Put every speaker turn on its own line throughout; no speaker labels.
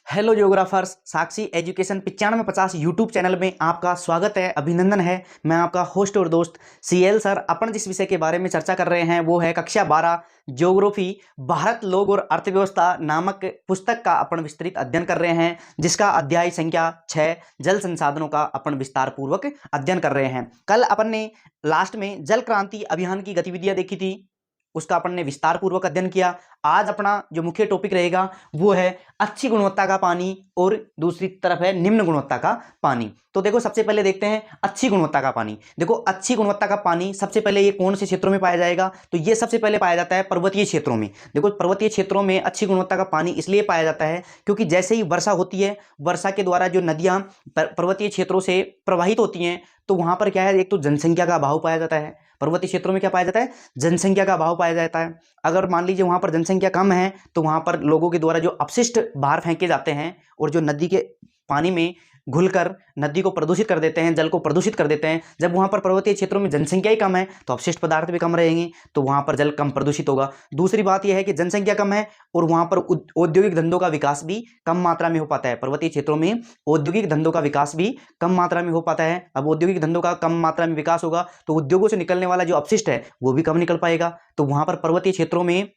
Hello geographers, साक्षी education 9550 YouTube channel में आपका स्वागत है, अभिनंदन है। मैं आपका होस्ट और दोस्त सीएल सर। अपन जिस विषय के बारे में चर्चा कर रहे हैं वो है कक्षा 12 ज्योग्राफी भारत लोग और अर्थव्यवस्था नामक पुस्तक का अपन विस्तृत अध्ययन कर रहे हैं, जिसका अध्याय संख्या 6 जल संसाधनों का अपन विस्तार पूर्वक अध्ययन कर रहे हैं। कल अपन ने लास्ट में जल क्रांति अभियान की गतिविधियां देखी थी, उसका अपन ने विस्तार पूर्वक अध्ययन किया। आज अपना जो मुख्य टॉपिक रहेगा वो है अच्छी गुणवत्ता का पानी और दूसरी तरफ है निम्न गुणवत्ता का पानी। तो देखो, सबसे पहले देखते हैं अच्छी गुणवत्ता का पानी। देखो, अच्छी गुणवत्ता का पानी सबसे पहले ये कौन से क्षेत्रों में पाया जाएगा? तो ये सबसे पहले पाया जाता है पर्वतीय क्षेत्रों में। देखो, पर्वतीय क्षेत्रों में अच्छी गुणवत्ता का पानी इसलिए पाया जाता है क्योंकि जैसे ही वर्षा होती है, वर्षा के द्वारा जो नदियां पर्वतीय क्षेत्रों से प्रवाहित होती हैं, तो वहां पर क्या है, एक तो जनसंख्या का अभाव पाया जाता है। पर्वतीय क्षेत्रों में क्या पाया जाता है? जनसंख्या का अभाव पाया जाता है। अगर मान लीजिए वहां पर जनसंख्या कम है तो वहां पर लोगों के द्वारा जो अपशिष्ट बाहर फेंके जाते हैं और जो नदी के पानी में घुलकर नदी को प्रदूषित कर देते हैं, जल को प्रदूषित कर देते हैं। जब वहां पर पर्वतीय क्षेत्रों में जनसंख्या ही कम है तो अपशिष्ट पदार्थ भी कम रहेंगे, तो वहां पर जल कम प्रदूषित होगा। दूसरी बात यह है कि जनसंख्या कम है और वहां पर औद्योगिक धंधों का विकास भी कम मात्रा में हो पाता है। पर्वतीय क्षेत्रों में औद्योगिक धंधों का विकास भी कम मात्रा में हो पाता है। अब औद्योगिक धंधों का कम मात्रा में विकास होगा तो उद्योगों से निकलने वाला जो अपशिष्ट है वो भी कम निकल पाएगा। तो वहां पर पर्वतीय क्षेत्रों में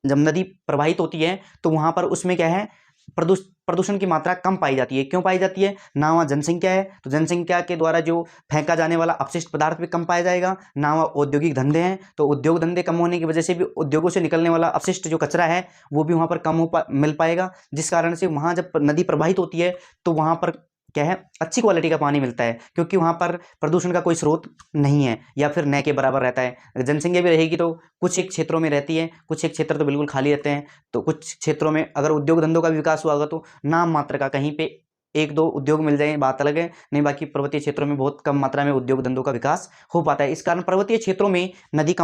जब नदी प्रवाहित होती है तो वहां पर उसमें क्या है, प्रदूषण की मात्रा कम पाई जाती है। क्यों पाई जाती है? ना वहाँ जनसंख्या है तो जनसंख्या के द्वारा जो फेंका जाने वाला अपशिष्ट पदार्थ भी कम पाया जाएगा, ना वहाँ औद्योगिक धंधे हैं तो उद्योग धंधे कम होने की वजह से भी उद्योगों से निकलने वाला अपशिष्ट जो कचरा है वो भी वहाँ पर कम मिल पाएगा। जिस कारण से वहाँ जब नदी प्रवाहित होती है तो वहाँ पर क्या है, अच्छी क्वालिटी का पानी मिलता है, क्योंकि वहाँ पर प्रदूषण का कोई स्रोत नहीं है या फिर न के बराबर रहता है। जनसंख्या भी रहेगी तो कुछ एक क्षेत्रों में रहती है, कुछ एक क्षेत्र तो बिल्कुल खाली रहते हैं। तो कुछ क्षेत्रों में अगर उद्योग धंधों का विकास हुआ होगा तो नाम मात्र का कहीं पे एक दो उद्योग मिल जाए, बात अलग है, नहीं बाकी पर्वतीय क्षेत्रों में बहुत कम मात्रा में उद्योग धंधों का विकास हो पाता है। इस कारण पर्वतीय क्षेत्रों में नदी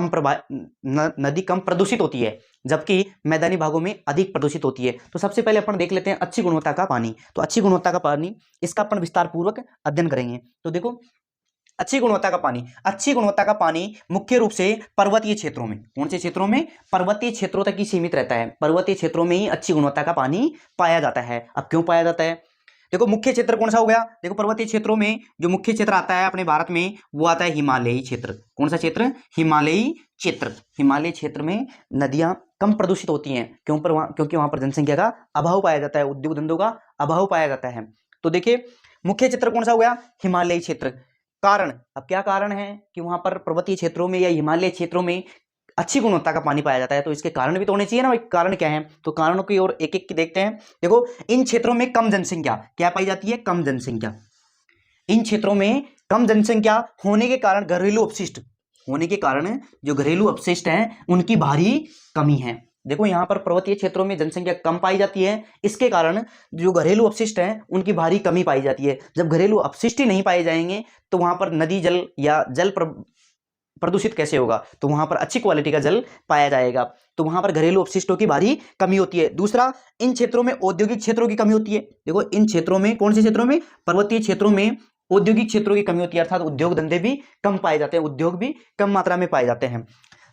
कम प्रदूषित होती है, जबकि मैदानी भागों में अधिक प्रदूषित होती है। तो सबसे पहले अपन देख लेते हैं अच्छी गुणवत्ता का पानी। तो अच्छी गुणवत्ता का पानी, इसका अपन विस्तार पूर्वक अध्ययन करेंगे। तो देखो, अच्छी गुणवत्ता का पानी मुख्य रूप से पर्वतीय क्षेत्रों में, कौन से क्षेत्रों में? पर्वतीय क्षेत्रों तक ही सीमित रहता है। पर्वतीय क्षेत्रों में ही अच्छी गुणवत्ता का पानी पाया जाता है। अब क्यों पाया जाता है? देखो, मुख्य क्षेत्र कौन सा हो गया? देखो, पर्वतीय क्षेत्रों में जो मुख्य क्षेत्र आता है अपने भारत में वो आता है हिमालयी क्षेत्र। कौन सा क्षेत्र? हिमालयी क्षेत्र। हिमालय क्षेत्र में नदियां कम प्रदूषित होती हैं। क्योंकि वहां पर जनसंख्या का अभाव पाया जाता है, उद्योग धंधों का अभाव पाया जाता है। तो देखिए, मुख्य क्षेत्र कौन सा हो गया? हिमालयी क्षेत्र। कारण, अब क्या कारण है कि वहां पर पर्वतीय क्षेत्रों में या हिमालय क्षेत्रों में अच्छी गुणवत्ता का पानी पाया जाता है? तो इसके कारण भी तो होने चाहिए ना भाई। कारण क्या है? तो कारणों की ओर एक एक की देखते हैं। देखो, इन क्षेत्रों में कम जनसंख्या क्या पाई जाती है? कम जनसंख्या। इन क्षेत्रों में कम जनसंख्या होने के कारण घरेलू अपशिष्ट होने के कारण जो घरेलू अपशिष्ट हैं उनकी भारी कमी है। देखो, यहां पर पर्वतीय क्षेत्रों में जनसंख्या कम पाई जाती है, इसके कारण जो घरेलू अपशिष्ट हैं उनकी भारी कमी पाई जाती है। जब घरेलू अपशिष्ट ही नहीं पाए जाएंगे तो वहां पर नदी जल या जल प्रदूषित कैसे होगा? तो वहां पर अच्छी क्वालिटी का जल पाया जाएगा। तो वहां पर घरेलू अपशिष्टों की भारी कमी होती है। दूसरा, इन क्षेत्रों में औद्योगिक क्षेत्रों की कमी होती है। देखो, इन क्षेत्रों में, कौन से क्षेत्रों में? पर्वतीय क्षेत्रों में औद्योगिक क्षेत्रों की कमी होती है, अर्थात उद्योग धंधे भी कम पाए जाते हैं, उद्योग भी कम मात्रा में पाए जाते हैं,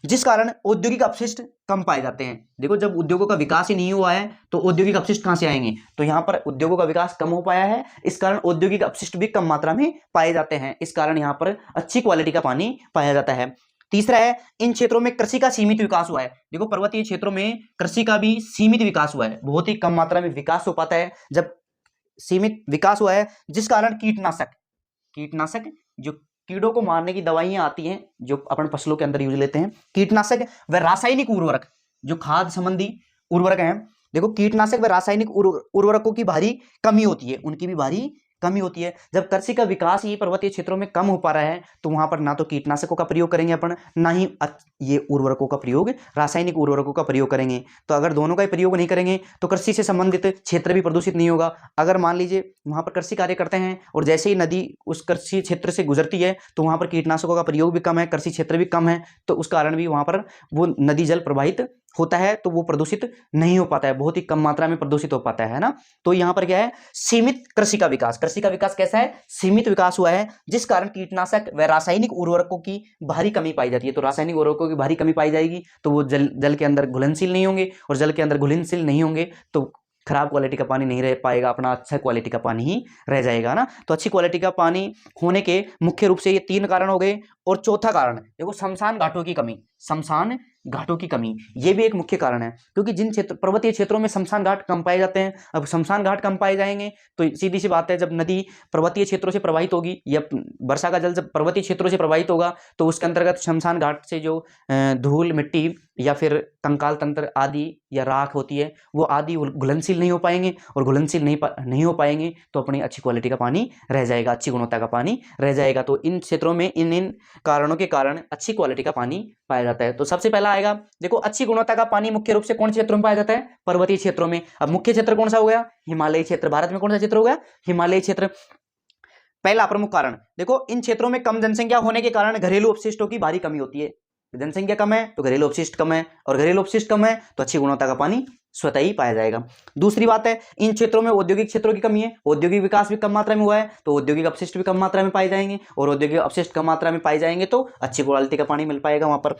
जिस कारण औद्योगिक अपशिष्ट कम पाए जाते हैं। देखो, जब उद्योगों का विकास ही नहीं हुआ है तो औद्योगिक अपशिष्ट कहां से आएंगे? तो यहां पर उद्योगों का विकास कम हो पाया है, इस कारण औद्योगिक अपशिष्ट भी कम मात्रा में पाए जाते हैं। इस कारण यहां पर अच्छी क्वालिटी का पानी पाया जाता है। तीसरा है, इन क्षेत्रों में कृषि का सीमित विकास हुआ है। देखो, पर्वतीय क्षेत्रों में कृषि का भी सीमित विकास हुआ है, बहुत ही कम मात्रा में विकास हो पाता है। जब सीमित विकास हुआ है जिस कारण कीटनाशक जो कीड़ों को मारने की दवाइयां आती हैं जो अपन फसलों के अंदर यूज लेते हैं, कीटनाशक व रासायनिक उर्वरक, जो खाद संबंधी उर्वरक हैं, देखो कीटनाशक व रासायनिक उर्वरकों की भारी कमी होती है, उनकी भी भारी कमी होती है। जब कृषि का विकास ही पर्वतीय क्षेत्रों में कम हो पा रहा है तो वहां पर ना तो कीटनाशकों का प्रयोग करेंगे अपन, ना ही ये उर्वरकों का प्रयोग, रासायनिक उर्वरकों का प्रयोग करेंगे। तो अगर दोनों का ही प्रयोग नहीं करेंगे तो कृषि से संबंधित क्षेत्र भी प्रदूषित नहीं होगा। अगर मान लीजिए वहां पर कृषि कार्य करते हैं और जैसे ही नदी उस कृषि क्षेत्र से गुजरती है तो वहां पर कीटनाशकों का प्रयोग भी कम है, कृषि क्षेत्र भी कम है, तो उस कारण भी वहां पर वो नदी जल प्रवाहित होता है तो वो प्रदूषित नहीं हो पाता है, बहुत ही कम मात्रा में प्रदूषित हो पाता है ना। तो यहाँ पर क्या है? सीमित कृषि का विकास कैसा है? सीमित विकास हुआ है, जिस कारण कीटनाशक व रासायनिक उर्वरकों की भारी कमी पाई जाती है। तो रासायनिक उर्वरकों की भारी कमी पाई जाएगी तो वो जल के अंदर घुलनशील नहीं होंगे, और जल के अंदर घुलनशील नहीं होंगे तो खराब क्वालिटी का पानी नहीं रह पाएगा, अपना अच्छा क्वालिटी का पानी ही रह जाएगा ना। तो अच्छी क्वालिटी का पानी होने के मुख्य रूप से ये 3 कारण हो गए। और चौथा कारण देखो शमशान घाटों की कमी, शमशान घाटों की कमी ये भी एक मुख्य कारण है, क्योंकि जिन क्षेत्र पर्वतीय क्षेत्रों में शमशान घाट कम पाए जाते हैं, अब शमशान घाट कम पाए जाएंगे तो सीधी सी बात है, जब नदी पर्वतीय क्षेत्रों से प्रवाहित होगी या वर्षा का जल जब पर्वतीय क्षेत्रों से प्रवाहित होगा तो उसके अंतर्गत शमशान घाट से जो धूल मिट्टी या फिर कंकाल तंत्र आदि या राख होती है वो आदि घुलनशील नहीं हो पाएंगे, और घुलनशील नहीं हो पाएंगे तो अपनी अच्छी क्वालिटी का पानी रह जाएगा, अच्छी गुणवत्ता का पानी रह जाएगा। तो इन क्षेत्रों में इन कारणों के कारण अच्छी क्वालिटी का पानी पाया जाता है। तो सबसे पहला आएगा देखो, अच्छी गुणवत्ता का पानी मुख्य रूप से कौन से क्षेत्रों में पाया जाता है? पर्वतीय क्षेत्रों में। अब मुख्य क्षेत्र कौन सा हो गया? हिमालयी क्षेत्र। भारत में कौन सा क्षेत्र हो गया? हिमालयी क्षेत्र। पहला प्रमुख कारण देखो, इन क्षेत्रों में कम जनसंख्या होने के कारण घरेलू अपशिष्टों की भारी कमी होती है। जनसंख्या कम है तो घरेलू अपशिष्ट कम है, और घरेलू अपशिष्ट कम है तो अच्छी गुणवत्ता का पानी स्वतः ही पाया जाएगा। दूसरी बात है, इन क्षेत्रों में औद्योगिक क्षेत्रों की कमी है, औद्योगिक विकास भी कम मात्रा में हुआ है तो औद्योगिक अपशिष्ट भी कम मात्रा में पाए जाएंगे, और औद्योगिक अपशिष्ट कम मात्रा में पाए जाएंगे तो अच्छी क्वालिटी का पानी मिल पाएगा वहां पर।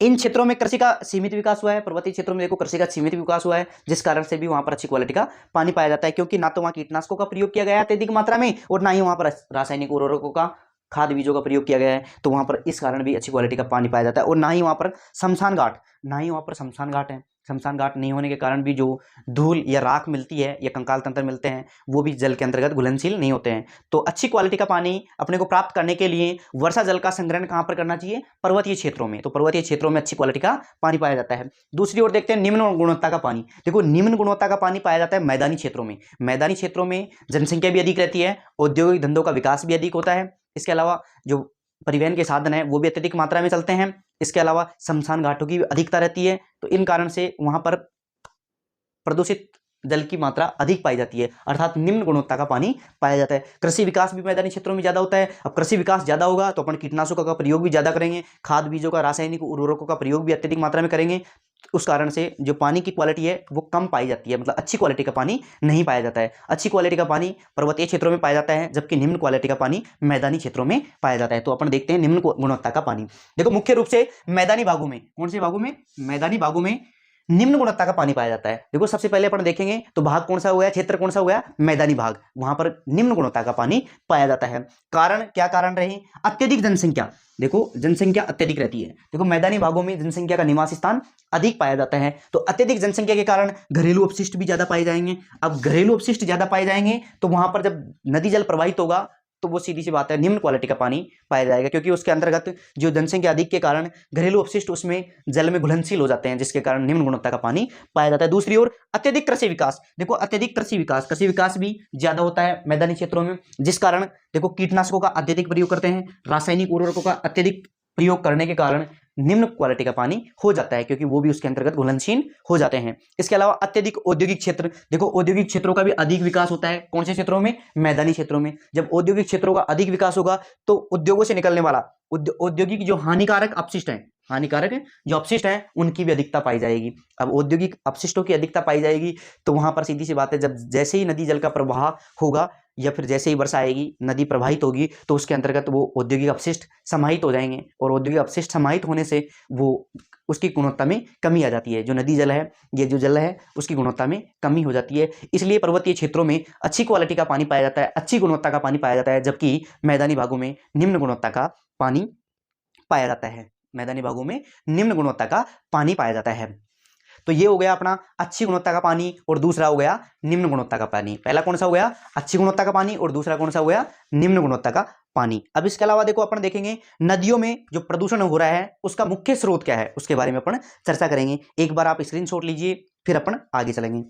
इन क्षेत्रों में कृषि का सीमित विकास हुआ है, पर्वतीय क्षेत्रों में देखो कृषि का सीमित विकास हुआ है, जिस कारण से भी वहां पर अच्छी क्वालिटी का पानी पाया जाता है, क्योंकि ना तो वहां कीटनाशकों का प्रयोग किया गया है अत्यधिक मात्रा में, और ना ही वहां पर रासायनिक उर्वरकों का, खाद बीजों का प्रयोग किया गया है, तो वहां पर इस कारण भी अच्छी क्वालिटी का पानी पाया जाता है। और ना ही वहां पर शमशान घाट है। शमशान घाट नहीं होने के कारण भी जो धूल या राख मिलती है या कंकाल तंत्र मिलते हैं वो भी जल के अंतर्गत घुलनशील नहीं होते हैं। तो अच्छी क्वालिटी का पानी अपने को प्राप्त करने के लिए वर्षा जल का संग्रहण कहां पर करना चाहिए? पर्वतीय क्षेत्रों में। तो पर्वतीय क्षेत्रों में अच्छी क्वालिटी का पानी पाया जाता है। दूसरी ओर देखते हैं निम्न गुणवत्ता का पानी। देखो, निम्न गुणवत्ता का पानी पाया जाता है मैदानी क्षेत्रों में। मैदानी क्षेत्रों में जनसंख्या भी अधिक रहती है, औद्योगिक धंधों का विकास भी अधिक होता है, इसके अलावा जो परिवहन के साधन है वो भी अत्यधिक मात्रा में चलते हैं, इसके अलावा शमशान घाटों की अधिकता रहती है, तो इन कारण से वहां पर प्रदूषित जल की मात्रा अधिक पाई जाती है, अर्थात निम्न गुणवत्ता का पानी पाया जाता है। कृषि विकास भी मैदानी क्षेत्रों में ज्यादा होता है। अब कृषि विकास ज्यादा होगा तो अपन कीटनाशकों का प्रयोग भी ज्यादा करेंगे, खाद बीजों का, रासायनिक उर्वरकों का प्रयोग भी अत्यधिक मात्रा में करेंगे, उस कारण से जो पानी की क्वालिटी है वो कम पाई जाती है, मतलब अच्छी क्वालिटी का पानी नहीं पाया जाता है। अच्छी क्वालिटी का पानी पर्वतीय क्षेत्रों में पाया जाता है, जबकि निम्न क्वालिटी का पानी मैदानी क्षेत्रों में पाया जाता है। तो अपन देखते हैं निम्न गुणवत्ता का पानी। देखो, मुख्य रूप से मैदानी भागों में, कौन से भागों में? मैदानी भागों में निम्न गुणवत्ता का पानी पाया जाता है। देखो, सबसे पहले अपन देखेंगे तो भाग कौन सा हो गया, क्षेत्र कौन सा हो गया? मैदानी भाग। वहां पर निम्न गुणवत्ता का पानी पाया जाता है। कारण क्या कारण रहे? अत्यधिक जनसंख्या। देखो, जनसंख्या अत्यधिक रहती है। देखो, मैदानी भागों में जनसंख्या का निवास स्थान अधिक पाया जाता है, तो अत्यधिक जनसंख्या के कारण घरेलू अपशिष्ट भी ज्यादा पाए जाएंगे। अब घरेलू अपशिष्ट ज्यादा पाए जाएंगे तो वहां पर जब नदी जल प्रवाहित होगा तो वो सीधी सी बात है निम्न क्वालिटी का पानी पाया जाएगा, क्योंकि उसके अंतर्गत जो जनसंख्या अधिक के कारण घरेलू अपशिष्ट उसमें जल में घुलनशील हो जाते हैं, जिसके कारण निम्न गुणवत्ता का पानी पाया जाता है। दूसरी ओर अत्यधिक कृषि विकास। देखो, अत्यधिक कृषि विकास भी ज्यादा होता है मैदानी क्षेत्रों में, जिस कारण देखो कीटनाशकों का अत्यधिक प्रयोग करते हैं, रासायनिक उर्वरकों का अत्यधिक प्रयोग करने के कारण निम्न क्वालिटी का पानी हो जाता है, क्योंकि वो भी उसके अंतर्गत घुलनशील हो जाते हैं। इसके अलावा अत्यधिक औद्योगिक क्षेत्र। देखो, औद्योगिक क्षेत्रों का भी अधिक विकास होता है। कौन से क्षेत्रों में? मैदानी क्षेत्रों में। जब औद्योगिक क्षेत्रों का अधिक विकास होगा तो उद्योगों से निकलने वाला औद्योगिक जो हानिकारक अपशिष्ट है, हानिकारक जो अपशिष्ट है उनकी भी अधिकता पाई जाएगी। अब औद्योगिक अपशिष्टों की अधिकता पाई जाएगी तो वहां पर सीधी सी बात है, जब जैसे ही नदी जल का प्रवाह होगा या फिर जैसे ही वर्षा आएगी, नदी प्रवाहित होगी, तो उसके अंतर्गत वो औद्योगिक अपशिष्ट समाहित हो जाएंगे, और औद्योगिक अपशिष्ट समाहित होने से वो उसकी गुणवत्ता में कमी आ जाती है। जो नदी जल है, ये जो जल है, उसकी गुणवत्ता में कमी हो जाती है। इसलिए पर्वतीय क्षेत्रों में अच्छी क्वालिटी का पानी पाया जाता है, अच्छी गुणवत्ता का पानी पाया जाता है, जबकि मैदानी भागों में निम्न गुणवत्ता का पानी पाया जाता है। मैदानी भागों में निम्न गुणवत्ता का पानी पाया जाता है। तो ये हो गया अपना अच्छी गुणवत्ता का पानी, और दूसरा हो गया निम्न गुणवत्ता का पानी। पहला कौन सा हो गया? अच्छी गुणवत्ता का पानी, और दूसरा कौन सा हो गया? निम्न गुणवत्ता का पानी। अब इसके अलावा देखो, अपन देखेंगे नदियों में जो प्रदूषण हो रहा है उसका मुख्य स्रोत क्या है, उसके बारे में अपन चर्चा करेंगे। एक बार आप स्क्रीनशॉट लीजिए, फिर अपन आगे चलेंगे।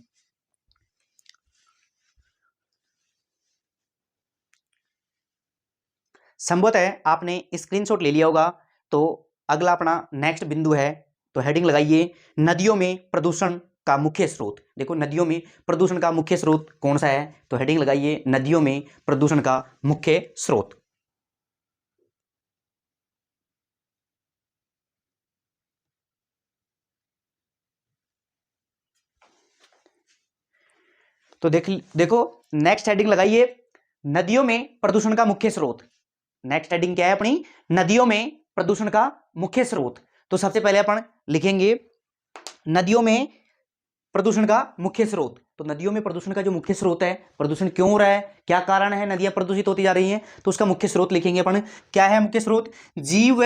संभवतः आपने स्क्रीनशॉट ले लिया होगा, तो अगला अपना नेक्स्ट बिंदु है, तो हेडिंग लगाइए नदियों में प्रदूषण का मुख्य स्रोत। देखो, नदियों में प्रदूषण का मुख्य स्रोत कौन सा है, तो हेडिंग लगाइए नदियों में प्रदूषण का मुख्य स्रोत। तो देखो नेक्स्ट हेडिंग लगाइए नदियों में प्रदूषण का मुख्य स्रोत। नेक्स्ट हेडिंग क्या है अपनी? नदियों में प्रदूषण का मुख्य स्रोत। तो सबसे पहले अपन लिखेंगे नदियों में प्रदूषण का मुख्य स्रोत। तो नदियों में प्रदूषण का जो मुख्य स्रोत है, प्रदूषण क्यों हो रहा है, क्या कारण है नदियां प्रदूषित होती जा रही हैं, तो उसका मुख्य स्रोत लिखेंगे अपन। क्या है मुख्य स्रोत? जीव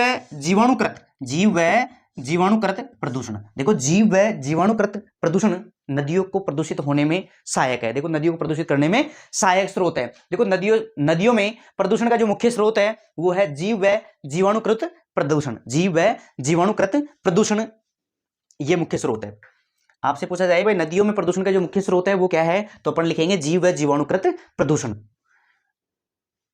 व जीवाणुकृत प्रदूषण। देखो जीव व जीवाणुकृत प्रदूषण नदियों को प्रदूषित होने में सहायक है। देखो नदियों को प्रदूषित करने में सहायक स्रोत है। देखो नदियों में प्रदूषण का जो मुख्य स्रोत है वो है जीव व जीवाणुकृत प्रदूषण। जीव व जीवाणुकृत प्रदूषण ये मुख्य स्रोत है। आपसे पूछा जाए भाई नदियों में प्रदूषण का जो मुख्य स्रोत है वो क्या है, तो अपन लिखेंगे जीव व जीवाणुकृत प्रदूषण।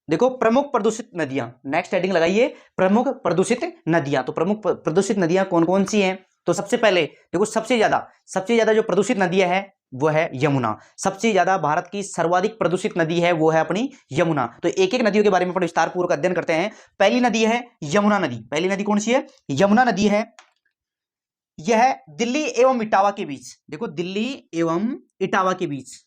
देखो प्रमुख प्रदूषित नदियां, नेक्स्ट हेडिंग लगाइए प्रमुख प्रदूषित नदियां। तो प्रमुख प्रदूषित नदियां कौन कौन सी हैं? तो सबसे पहले देखो सबसे ज्यादा जो प्रदूषित नदियां है वो है यमुना। सबसे ज्यादा भारत की सर्वाधिक प्रदूषित नदी है वो है अपनी यमुना। तो एक एक नदियों के बारे में अपन विस्तार पूर्वक अध्ययन करते हैं। पहली नदी है यमुना नदी। पहली नदी कौन सी है? यमुना नदी है। यह दिल्ली एवं इटावा के बीच, देखो दिल्ली एवं इटावा के बीच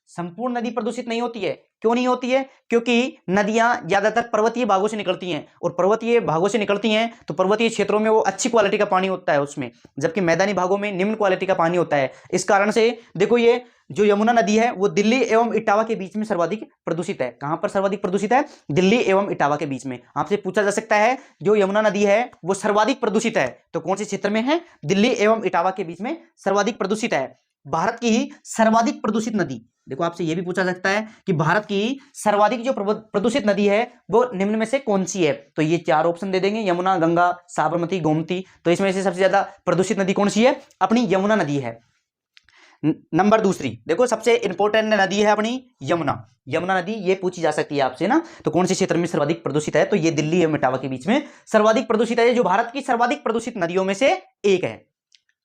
संपूर्ण नदी प्रदूषित नहीं होती है। क्यों नहीं होती है? क्योंकि नदियां ज्यादातर पर्वतीय भागों से निकलती हैं, और पर्वतीय भागों से निकलती हैं तो पर्वतीय क्षेत्रों में वो अच्छी क्वालिटी का पानी होता है उसमें, जबकि मैदानी भागों में निम्न क्वालिटी का पानी होता है। इस कारण से देखो ये जो यमुना नदी है वो दिल्ली एवं इटावा के बीच में सर्वाधिक प्रदूषित है। कहां पर सर्वाधिक प्रदूषित है? दिल्ली एवं इटावा के बीच में। आपसे पूछा जा सकता है जो यमुना नदी है वो सर्वाधिक प्रदूषित है तो कौन से क्षेत्र में है? दिल्ली एवं इटावा के बीच में सर्वाधिक प्रदूषित है। भारत की ही सर्वाधिक प्रदूषित नदी, देखो आपसे यह भी पूछा सकता है कि भारत की सर्वाधिक जो प्रदूषित नदी है वो निम्न में से कौन सी है? तो ये चार ऑप्शन दे देंगे, यमुना, गंगा, साबरमती, गोमती। तो इसमें से सबसे ज्यादा प्रदूषित नदी कौन सी है? अपनी यमुना नदी है। नंबर दूसरी, देखो सबसे इंपॉर्टेंट नदी है अपनी यमुना। यमुना नदी ये पूछी जा सकती है आपसे ना, तो कौन से क्षेत्र में सर्वाधिक प्रदूषित है? तो ये दिल्ली एवं इटावा के बीच में सर्वाधिक प्रदूषित है, जो भारत की सर्वाधिक प्रदूषित नदियों में से एक है।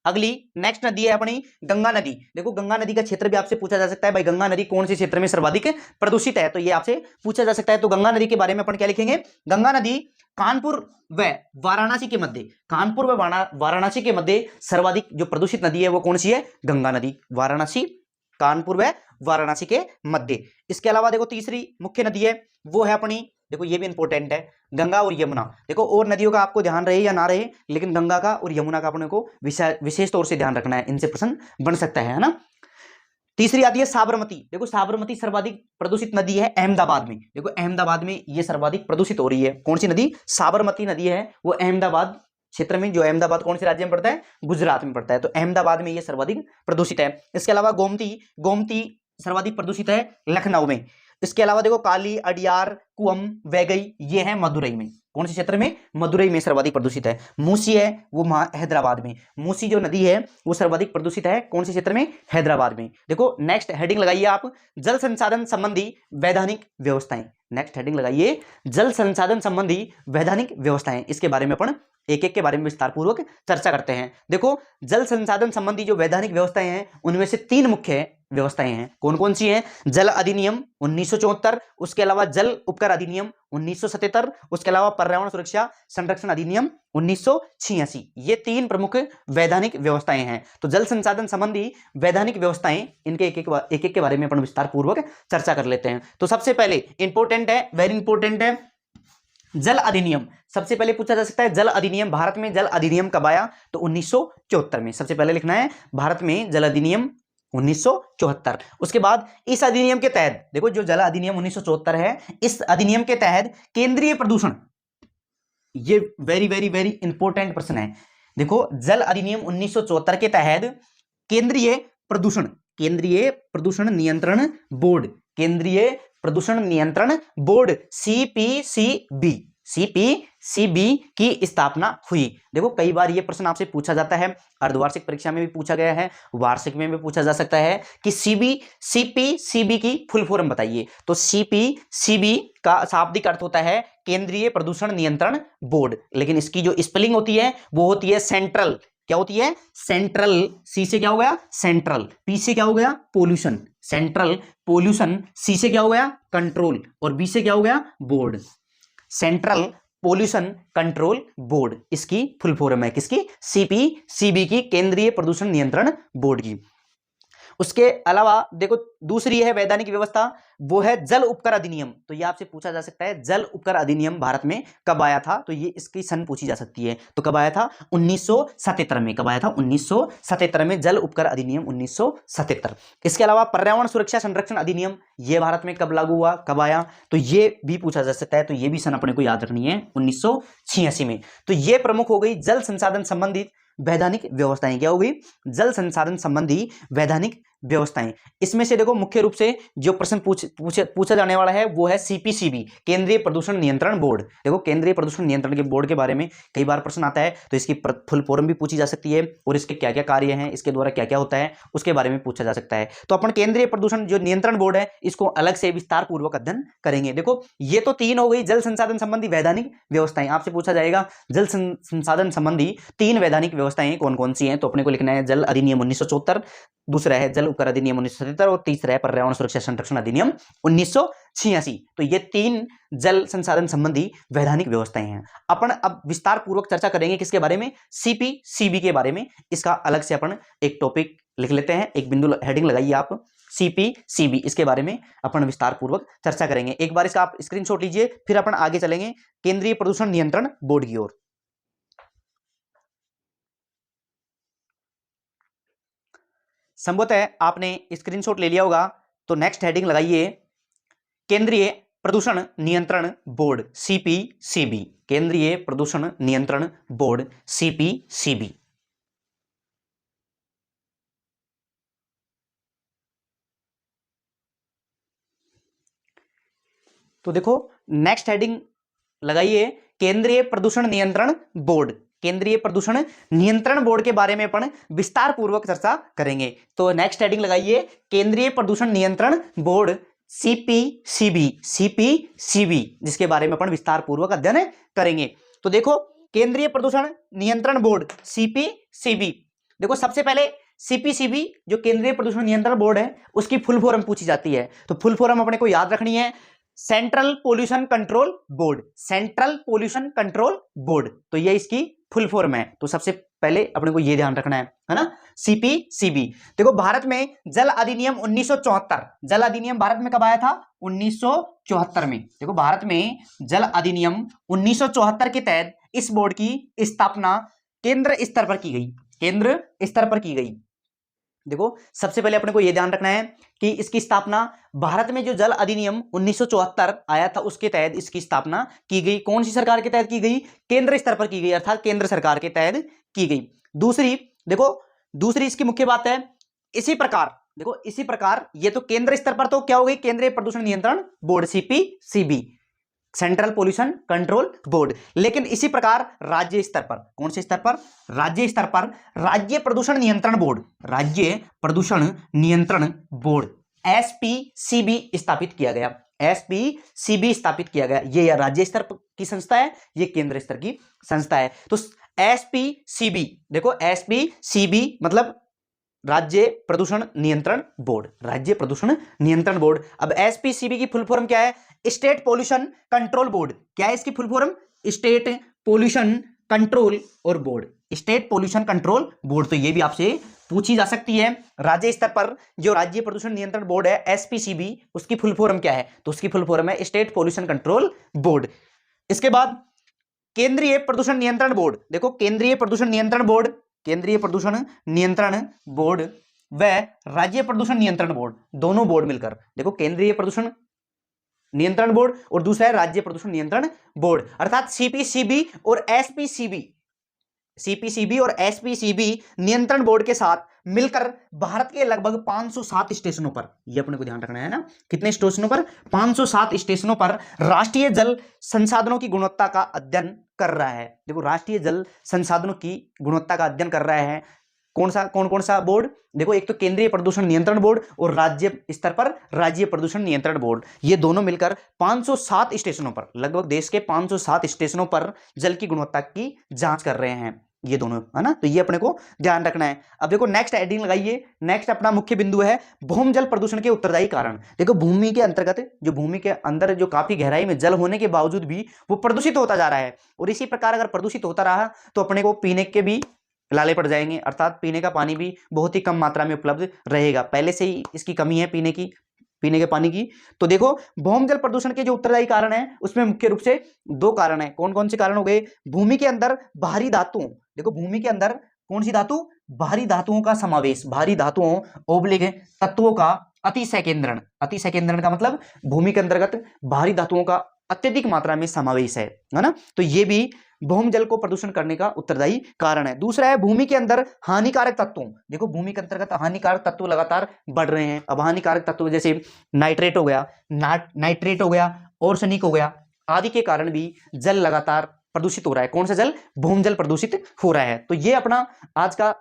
अगली नेक्स्ट नदी है अपनी गंगा नदी। देखो गंगा नदी का क्षेत्र भी आपसे पूछा जा सकता है, भाई गंगा नदी कौन से क्षेत्र में सर्वाधिक प्रदूषित है, तो ये आपसे पूछा जा सकता है। तो गंगा नदी के बारे में अपन क्या लिखेंगे? गंगा नदी कानपुर व वाराणसी के मध्य, कानपुर व वाराणसी के मध्य सर्वाधिक जो प्रदूषित नदी है वो कौन सी है? गंगा नदी। वाराणसी, कानपुर व वाराणसी के मध्य। इसके अलावा देखो तीसरी मुख्य नदी है वो है अपनी, देखो ये भी इंपॉर्टेंट है, गंगा और यमुना। देखो और नदियों का आपको ध्यान रहे या ना रहे, लेकिन गंगा का और यमुना का अपने को विशेष तौर से ध्यान रखना है, इनसे प्रश्न बन सकता है ना। तीसरी आती है साबरमती। देखो साबरमती सर्वाधिक प्रदूषित नदी है अहमदाबाद में। देखो अहमदाबाद में ये सर्वाधिक प्रदूषित हो रही है। कौन सी नदी? साबरमती नदी है, वो अहमदाबाद क्षेत्र में, जो अहमदाबाद कौन से राज्य में पड़ता है? गुजरात में पड़ता है। तो अहमदाबाद में ये सर्वाधिक प्रदूषित है। इसके अलावा गोमती सर्वाधिक प्रदूषित है लखनऊ में। इसके अलावा देखो काली, अडियार, कुअम, वैगई ये है मदुरई में। कौन से क्षेत्र में? मदुरई में सर्वाधिक प्रदूषित है। मूसी है वो हैदराबाद में। मूसी जो नदी है वो सर्वाधिक प्रदूषित है कौन से क्षेत्र में? हैदराबाद में। देखो नेक्स्ट हेडिंग लगाइए आप, जल संसाधन संबंधी वैधानिक व्यवस्थाएं। नेक्स्ट हेडिंग लगाइए, जल संसाधन संबंधी वैधानिक व्यवस्थाएं। इसके बारे में अपन एक एक के बारे में विस्तार पूर्वक चर्चा करते हैं। देखो जल संसाधन संबंधी जो वैधानिक व्यवस्थाएं हैं उनमें से तीन मुख्य व्यवस्थाएं हैं। कौन कौन सी हैं? जल अधिनियम 1974, उसके अलावा जल उपकर अधिनियम 1977, उसके अलावा पर्यावरण सुरक्षा संरक्षण अधिनियम 1986। ये तीन प्रमुख वैधानिक व्यवस्थाएं हैं। तो जल संसाधन संबंधी वैधानिक व्यवस्थाएं, इनके एक एक के बारे में अपन विस्तार पूर्वक चर्चा कर लेते हैं। तो सबसे पहले इंपॉर्टेंट है, वेरी इंपॉर्टेंट है, जल अधिनियम। सबसे पहले पूछा जा सकता है जल अधिनियम, भारत में जल अधिनियम कब आया? तो 1974 में। सबसे पहले लिखना है भारत में जल अधिनियम 1974। उसके बाद इस अधिनियम के तहत, देखो जो जल अधिनियम 1974 है, इस अधिनियम के तहत केंद्रीय प्रदूषण, ये वेरी वेरी वेरी इंपॉर्टेंट प्रश्न है। देखो जल अधिनियम 1974 के तहत केंद्रीय प्रदूषण नियंत्रण बोर्ड सीपीसीबी की स्थापना हुई। देखो कई बार ये प्रश्न आपसे पूछा जाता है, अर्धवार्षिक परीक्षा में भी पूछा गया है, वार्षिक में भी पूछा जा सकता है कि सीपीसीबी की फुल फॉर्म बताइए। तो सीपीसीबी का शाब्दिक अर्थ होता है केंद्रीय प्रदूषण नियंत्रण बोर्ड, लेकिन इसकी जो स्पेलिंग होती है वो होती है सेंट्रल। क्या होती है? सेंट्रल। सी से क्या हो गया? सेंट्रल। पी से क्या हो गया? पोल्यूशन। Central pollution. सी से क्या हो गया? कंट्रोल। और बी से क्या हो गया? Board. Central pollution control board, इसकी फुल फॉर्म है किसकी? सीपीसीबी की, केंद्रीय प्रदूषण नियंत्रण बोर्ड की। उसके अलावा देखो दूसरी है वैधानिक व्यवस्था, वो है जल उपकर अधिनियम। तो ये आपसे पूछा जा सकता है जल उपकर अधिनियम भारत में कब आया था, तो ये इसकी सन पूछी जा सकती है। तो कब आया था? 1977 में। कब आया था? 1977 में जल उपकर अधिनियम 1977। इसके अलावा पर्यावरण सुरक्षा संरक्षण अधिनियम, ये भारत में कब लागू हुआ, कब आया, तो ये भी पूछा जा सकता है। तो ये भी सन अपने को याद रखनी है 1986 में। तो ये प्रमुख हो गई जल संसाधन संबंधित वैधानिक व्यवस्थाएं। क्या हो गई? जल संसाधन संबंधी वैधानिक व्यवस्थाएं। इसमें से देखो मुख्य रूप से जो प्रश्न पूछा जाने वाला है वो है सीपीसीबी, केंद्रीय प्रदूषण नियंत्रण बोर्ड। देखो केंद्रीय प्रदूषण नियंत्रण के बोर्ड के बारे में कई बार प्रश्न आता है, तो इसकी फुल फॉर्म भी पूछी जा सकती है और इसके क्या क्या कार्य हैं, इसके द्वारा क्या क्या होता है, उसके बारे में पूछा जा सकता है। तो अपन केंद्रीय प्रदूषण जो नियंत्रण बोर्ड है इसको अलग से विस्तार पूर्वक अध्ययन करेंगे। देखो ये तो तीन हो गई जल संसाधन संबंधी वैधानिक व्यवस्थाएं। आपसे पूछा जाएगा जल संसाधन संबंधी तीन वैधानिक व्यवस्थाएं कौन कौन सी हैं, तो अपने को लिखना है जल अधिनियम 1974, दूसरा है जल उपकर अधिनियम 1977 और तीसरा है पर्यावरण सुरक्षा संरक्षण अधिनियम 1986। तो ये तीन जल संसाधन संबंधी वैधानिक व्यवस्थाएं हैं। अपन अब विस्तार पूर्वक चर्चा करेंगे किसके बारे में? सीपीसीबी के बारे में। इसका अलग से अपन एक टॉपिक लिख लेते हैं, एक बिंदु हेडिंग लगाइए आप, सीपीसीबी, इसके बारे में अपन विस्तार पूर्वक चर्चा करेंगे। एक बार इसका आप स्क्रीनशॉट लीजिए, फिर अपन आगे चलेंगे केंद्रीय प्रदूषण नियंत्रण बोर्ड की ओर। संभवतः आपने स्क्रीनशॉट ले लिया होगा, तो नेक्स्ट हेडिंग लगाइए केंद्रीय प्रदूषण नियंत्रण बोर्ड, सीपीसीबी, केंद्रीय प्रदूषण नियंत्रण बोर्ड, सीपीसीबी। तो देखो नेक्स्ट हेडिंग लगाइए केंद्रीय प्रदूषण नियंत्रण बोर्ड। केंद्रीय प्रदूषण नियंत्रण बोर्ड के बारे में अपन विस्तार पूर्वक चर्चा करेंगे। तो नेक्स्ट हेडिंग लगाइए केंद्रीय प्रदूषण नियंत्रण बोर्ड, सीपीसीबी, सीपीसीबी, जिसके बारे में अपन विस्तार पूर्वक अध्ययन करेंगे। तो देखो केंद्रीय प्रदूषण नियंत्रण बोर्ड, सीपीसीबी। देखो सबसे पहले सीपीसीबी जो केंद्रीय प्रदूषण नियंत्रण बोर्ड है उसकी फुल फॉर्म पूछी जाती है। तो फुल फॉर्म अपने को याद रखनी है, central pollution control board, central pollution control board. तो ये इसकी फुल फॉर्म है। तो सबसे पहले अपने को ये ध्यान रखना है ना, सीपीसीबी। देखो भारत में जल अधिनियम 1974, जल अधिनियम भारत में कब आया था? 1974 में। देखो भारत में जल अधिनियम 1974 के तहत इस बोर्ड की स्थापना केंद्र स्तर पर की गई, केंद्र स्तर पर की गई। देखो सबसे पहले अपने को यह ध्यान रखना है कि इसकी स्थापना भारत में जो जल अधिनियम 1974 आया था उसके तहत इसकी स्थापना की गई। कौन सी सरकार के तहत की गई? केंद्र स्तर पर की गई, अर्थात केंद्र सरकार के तहत की गई। दूसरी देखो, दूसरी इसकी मुख्य बात है, इसी प्रकार देखो इसी प्रकार ये तो केंद्र स्तर पर तो क्या हो गई? केंद्रीय प्रदूषण नियंत्रण board, CPCB, central pollution control board. लेकिन इसी प्रकार राज्य स्तर पर, कौन से स्तर पर? राज्य स्तर पर राज्य प्रदूषण नियंत्रण बोर्ड, राज्य प्रदूषण नियंत्रण बोर्ड, एसपीसीबी स्थापित किया गया, एसपीसीबी स्थापित किया गया। ये राज्य स्तर की संस्था है, ये केंद्र स्तर की संस्था है। तो एसपीसीबी, देखो एसपीसीबी मतलब राज्य प्रदूषण नियंत्रण बोर्ड, राज्य प्रदूषण नियंत्रण बोर्ड। अब एसपीसीबी की फुल फॉर्म क्या है? State pollution control board. क्या है इसकी full form? State pollution control और board, state pollution control board. तो ये भी आपसे पूछी जा सकती है। राज्य स्तर पर जो राज्य प्रदूषण नियंत्रण बोर्ड है एसपीसीबी, उसकी फुल फॉर्म क्या है? तो उसकी फुल फॉर्म है स्टेट पोल्यूशन कंट्रोल बोर्ड। इसके बाद केंद्रीय प्रदूषण नियंत्रण बोर्ड। देखो केंद्रीय प्रदूषण नियंत्रण बोर्ड, केंद्रीय प्रदूषण नियंत्रण बोर्ड व राज्य प्रदूषण नियंत्रण बोर्ड, दोनों बोर्ड मिलकर, देखो केंद्रीय प्रदूषण नियंत्रण बोर्ड और दूसरा है राज्य प्रदूषण नियंत्रण बोर्ड, अर्थात सीपीसीबी और एसपीसीबी, सीपीसीबी और एसपीसीबी नियंत्रण बोर्ड के साथ मिलकर भारत के लगभग 507 स्टेशनों पर, यह अपने को ध्यान रखना है ना, कितने स्टेशनों पर? 507 स्टेशनों पर राष्ट्रीय जल संसाधनों की गुणवत्ता का अध्ययन कर रहा है। देखो राष्ट्रीय जल संसाधनों की गुणवत्ता का अध्ययन कर रहा है कौन कौन सा बोर्ड? देखो एक तो केंद्रीय प्रदूषण नियंत्रण बोर्ड और राज्य स्तर पर राज्य प्रदूषण नियंत्रण बोर्ड, ये दोनों मिलकर 507 स्टेशनों पर, लगभग देश के 507 स्टेशनों पर जल की गुणवत्ता की जांच कर रहे हैं ये दोनों, है ना। तो ये अपने को ध्यान रखना है। अब देखो नेक्स्ट हेडिंग लगाइए, नेक्स्ट अपना मुख्य बिंदु है भूमि जल प्रदूषण के उत्तरदायी कारण। देखो भूमि के अंतर्गत, जो भूमि के अंदर जो काफी गहराई में जल होने के बावजूद भी वो प्रदूषित होता जा रहा है, और इसी प्रकार अगर प्रदूषित होता रहा तो अपने को पीने के भी लाले पड़ जाएंगे, अर्थात पीने का पानी भी बहुत ही कम मात्रा में उपलब्ध रहेगा। पहले से ही इसकी कमी है पीने के पानी की। तो देखो भौम जल प्रदूषण के जो उत्तरदायी कारण है उसमें मुख्य रूप से 2 कारण है। कौन कौन से कारण हो गए? भूमि के अंदर भारी धातुओं, देखो भूमि के अंदर कौन सी धातु? भारी धातुओं का समावेश, भारी धातुओं ओब्लिक तत्वों का अतिसंकेंद्रण। अतिसंकेंद्रण का मतलब भूमि के अंतर्गत भारी धातुओं का अत्यधिक मात्रा में समावेश है ना। तो ये भी भौम जल को प्रदूषण करने का उत्तरदायी कारण है। दूसरा है भूमि के अंदर हानिकारक तत्वों, देखो भूमि के अंतर्गत हानिकारक तत्व लगातार बढ़ रहे हैं। अब हानिकारक तत्व जैसे नाइट्रेट हो गया, नाइट्रेट हो गया, आर्सेनिक हो गया, आदि के कारण भी जल लगातार प्रदूषित हो रहा है। कौन सा जल? भूम जल प्रदूषित हो रहा है। तो ये अपना आज का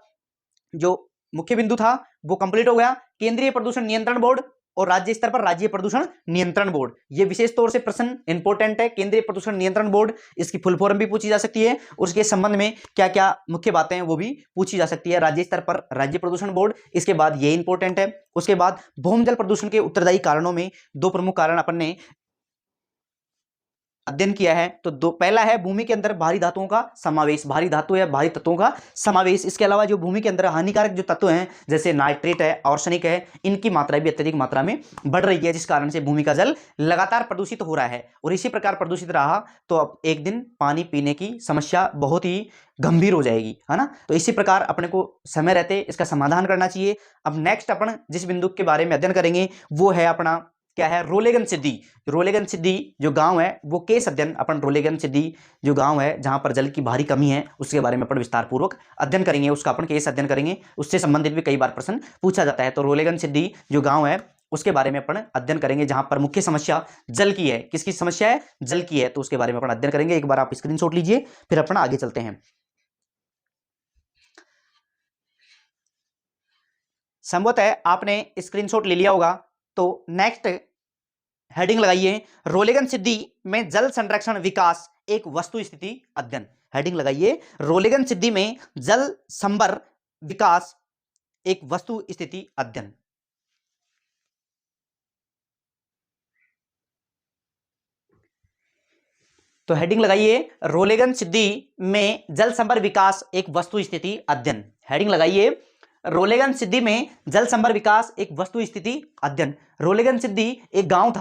जो मुख्य बिंदु था वो कंप्लीट हो गया। केंद्रीय प्रदूषण नियंत्रण बोर्ड और राज्य स्तर पर राज्य प्रदूषण नियंत्रण बोर्ड, ये विशेष तौर से प्रश्न इंपॉर्टेंट है। केंद्रीय प्रदूषण नियंत्रण बोर्ड, इसकी फुल फॉर्म भी पूछी जा सकती है, उसके संबंध में क्या क्या मुख्य बातें हैं वो भी पूछी जा सकती है। राज्य स्तर पर राज्य प्रदूषण बोर्ड, इसके बाद ये इंपॉर्टेंट है। उसके बाद भौम जल प्रदूषण के उत्तरदायी कारणों में 2 प्रमुख कारण अपन ने अध्ययन किया है। तो पहला है भूमि के अंदर भारी धातुओं का समावेश, भारी धातु या भारी तत्वों का समावेश। इसके अलावा जो भूमि के अंदर हानिकारक जो तत्व हैं जैसे नाइट्रेट है, आर्सेनिक है, इनकी मात्रा भी अत्यधिक मात्रा में बढ़ रही है, जिस कारण से भूमि का जल लगातार प्रदूषित हो रहा है। और इसी प्रकार प्रदूषित रहा तो अब एक दिन पानी पीने की समस्या बहुत ही गंभीर हो जाएगी, है ना। तो इसी प्रकार अपने को समय रहते इसका समाधान करना चाहिए। अब नेक्स्ट अपन जिस बिंदु के बारे में अध्ययन करेंगे वो है अपना क्या है? रोलेगन सिद्धि। रोलेगन सिद्धि जो गांव है वो केस अध्ययन अपन रोलेगन सिद्धि जो गांव है जहां पर जल की भारी कमी है उसके बारे में अपन विस्तार पूर्वक अध्ययन करेंगे, उसका अपन केस अध्ययन करेंगे। उससे संबंधित भी कई बार प्रश्न पूछा जाता है। तो रोलेगन सिद्धि जो गांव है उसके बारे में अपन अध्ययन करेंगे जहां पर मुख्य समस्या जल की है। किसकी समस्या है? जल की है। तो उसके बारे में अपन अध्ययन करेंगे। एक बार आप स्क्रीनशॉट लीजिए, फिर अपन आगे चलते हैं। संभवतः आपने स्क्रीनशॉट ले लिया होगा। तो नेक्स्ट हेडिंग लगाइए, रोलेगन सिद्धि में जल संरक्षण विकास एक वस्तु स्थिति अध्ययन। हेडिंग लगाइए, रोलेगन सिद्धि में जल संभर विकास एक वस्तु स्थिति अध्ययन। तो हेडिंग लगाइए, रोलेगन सिद्धि में जल संभर विकास एक वस्तु स्थिति अध्ययन। हेडिंग लगाइए, रोलेगन सिद्धि में जल संभर विकास एक वस्तु स्थिति अध्ययन। रोलेगन सिद्धि एक गांव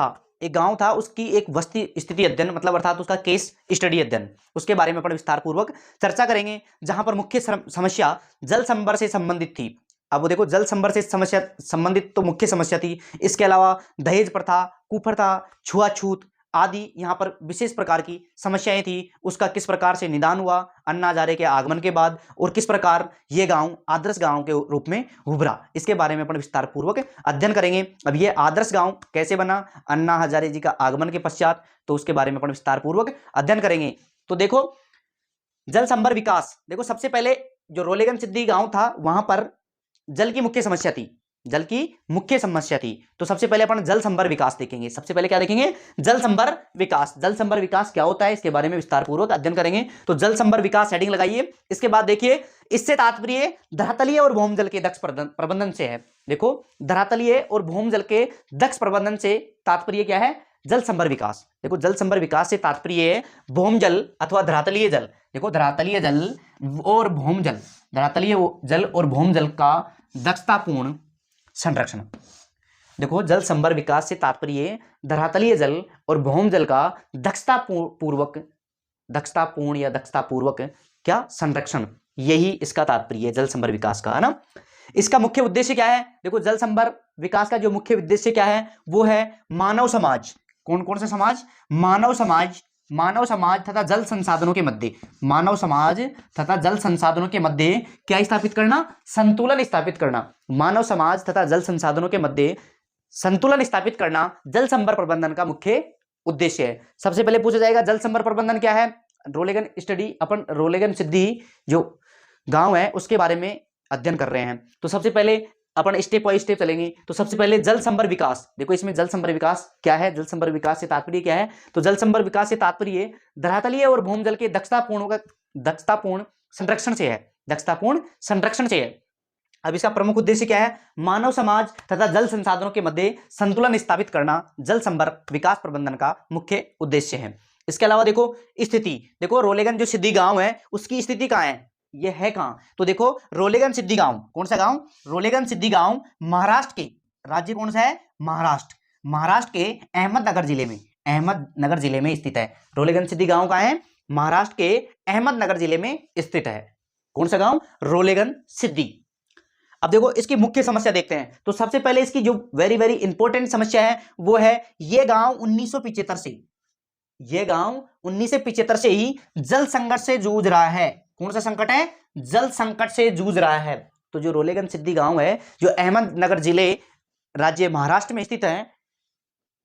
था, उसकी एक वस्तु स्थिति अध्ययन मतलब अर्थात उसका केस स्टडी अध्ययन, उसके बारे में अपन विस्तार पूर्वक चर्चा करेंगे, जहां पर मुख्य समस्या जल संभर से संबंधित थी। अब वो देखो जल संभर से समस्या संबंधित तो मुख्य समस्या थी, इसके अलावा दहेज प्रथा, कुप्रथा, छुआछूत आदि यहाँ पर विशेष प्रकार की समस्याएं थी। उसका किस प्रकार से निदान हुआ अन्ना हजारे के आगमन के बाद, और किस प्रकार ये गांव आदर्श गांव के रूप में उभरा, इसके बारे में अपन विस्तार पूर्वक अध्ययन करेंगे। अब ये आदर्श गांव कैसे बना अन्ना हजारे जी का आगमन के पश्चात, तो उसके बारे में अपन विस्तार पूर्वक अध्ययन करेंगे। तो देखो जल संभर विकास, देखो सबसे पहले जो रोलेगन सिद्धि गांव था वहां पर जल की मुख्य समस्या थी, जल की मुख्य समस्या थी। तो सबसे पहले अपन जल संभर विकास देखेंगे। सबसे पहले क्या देखेंगे? जल संभर विकास। जल संभर विकास क्या होता है इसके बारे में विस्तार पूर्वक अध्ययन करेंगे। तो जल संभर विकास हेडिंग लगाइए। इसके बाद देखिए, इससे तात्पर्य धरातलीय और भौम जल के दक्ष प्रबंधन से है। देखो धरातलीय और भौम जल के दक्ष प्रबंधन से तात्पर्य क्या है? जल संभर विकास। देखो जल संभर विकास से तात्पर्य भौम जल अथवा धरातलीय जल, देखो धरातलीय जल और भौम जल, धरातलीय जल और भौम जल का दक्षतापूर्ण संरक्षण। देखो जल संभर विकास से तात्पर्य धरातलीय जल और भौम जल का दक्षतापूर्ण या दक्षतापूर्वक क्या? संरक्षण, यही इसका तात्पर्य है जल संभर विकास का, है ना। इसका मुख्य उद्देश्य क्या है? देखो जल संभर विकास का जो मुख्य उद्देश्य क्या है वो है मानव समाज। कौन कौन सा समाज? मानव समाज तथा जल संसाधनों के मध्य, मानव समाज तथा जल संसाधनों के मध्य क्या स्थापित करना? संतुलन स्थापित करना। मानव समाज तथा जल संसाधनों के मध्य संतुलन स्थापित करना जल संभर प्रबंधन का मुख्य उद्देश्य है। सबसे पहले पूछा जाएगा जल संभर प्रबंधन क्या है? रोलेगन स्टडी, अपन रोलेगन सिद्धि जो गांव है उसके बारे में अध्ययन कर रहे हैं। तो सबसे पहले अपन स्टेप बाय स्टेप चलेंगे। तो सबसे पहले जल संभर विकास, देखो इसमें जल संभर विकास क्या है? जल संभर विकास से तात्पर्य क्या है? तो जल संभर विकास से तात्पर्य धरातलीय और भूम जल के दक्षतापूर्ण संरक्षण से है, दक्षतापूर्ण संरक्षण से है। अब इसका प्रमुख उद्देश्य क्या है? मानव समाज तथा जल संसाधनों के मध्य संतुलन स्थापित करना जल संभर विकास प्रबंधन का मुख्य उद्देश्य है। इसके अलावा देखो स्थिति, देखो रोलेगन जो सिद्धि गांव है उसकी स्थिति कहाँ है? ये है कहाँ? तो देखो रोलेगन सिद्धि गांव, कौन सा गांव? रोलेगन सिद्धि गांव महाराष्ट्र के, राज्य कौन सा है? महाराष्ट्र, महाराष्ट्र के अहमदनगर जिले में, अहमदनगर जिले में स्थित है। रोलेगन सिद्धि गांव कहाँ है? महाराष्ट्र के अहमदनगर जिले में स्थित है। कौन सा गांव? रोलेगन सिद्धि। अब देखो इसकी मुख्य समस्या देखते हैं। तो सबसे पहले इसकी जो वेरी वेरी इंपॉर्टेंट समस्या है वो है ये गांव 1975 से, ये गांव 1975 से ही जल संकट से जूझ रहा है। कौन सा संकट है? जल संकट से जूझ रहा है। तो जो रोलेगन सिद्धि गांव है जो अहमदनगर जिले राज्य महाराष्ट्र में स्थित है,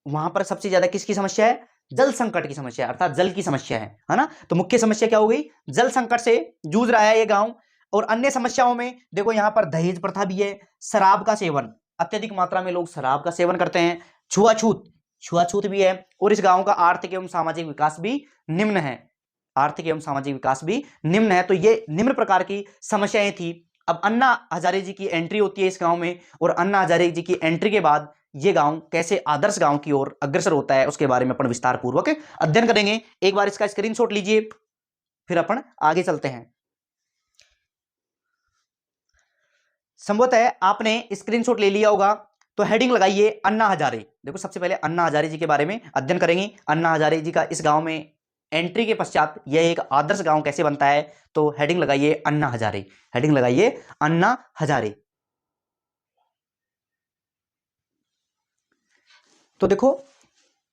वहां पर सबसे ज्यादा किसकी समस्या है? जल संकट की समस्या, अर्थात जल की समस्या है ना। तो मुख्य समस्या क्या हो गई? जल संकट से जूझ रहा है ये गांव। और अन्य समस्याओं में देखो यहाँ पर दहेज प्रथा भी है, शराब का सेवन, अत्यधिक मात्रा में लोग शराब का सेवन करते हैं, छुआछूत, छुआछूत भी है। और इस गांव का आर्थिक एवं सामाजिक विकास भी निम्न है, आर्थिक एवं सामाजिक विकास भी निम्न है। तो ये निम्न प्रकार की समस्याएं थी। अब अन्ना हजारे जी की एंट्री होती है इस गांव में, और अन्ना हजारे जी की एंट्री के बाद ये गांव कैसे आदर्श गांव की ओर अग्रसर होता है उसके बारे में अपन विस्तार पूर्वक अध्ययन करेंगे। एक बार इसका स्क्रीनशॉट लीजिए, फिर अपन आगे चलते हैं। संभवतः आपने स्क्रीनशॉट ले लिया होगा, तो हेडिंग लगाइए अन्ना हजारे। देखो सबसे पहले अन्ना हजारे जी के बारे में अध्ययन करेंगे। अन्ना हजारे जी का इस गांव में एंट्री के पश्चात यह एक आदर्श गांव कैसे बनता है, तो हेडिंग लगाइए अन्ना हजारे, हेडिंग लगाइए अन्ना हजारे। तो देखो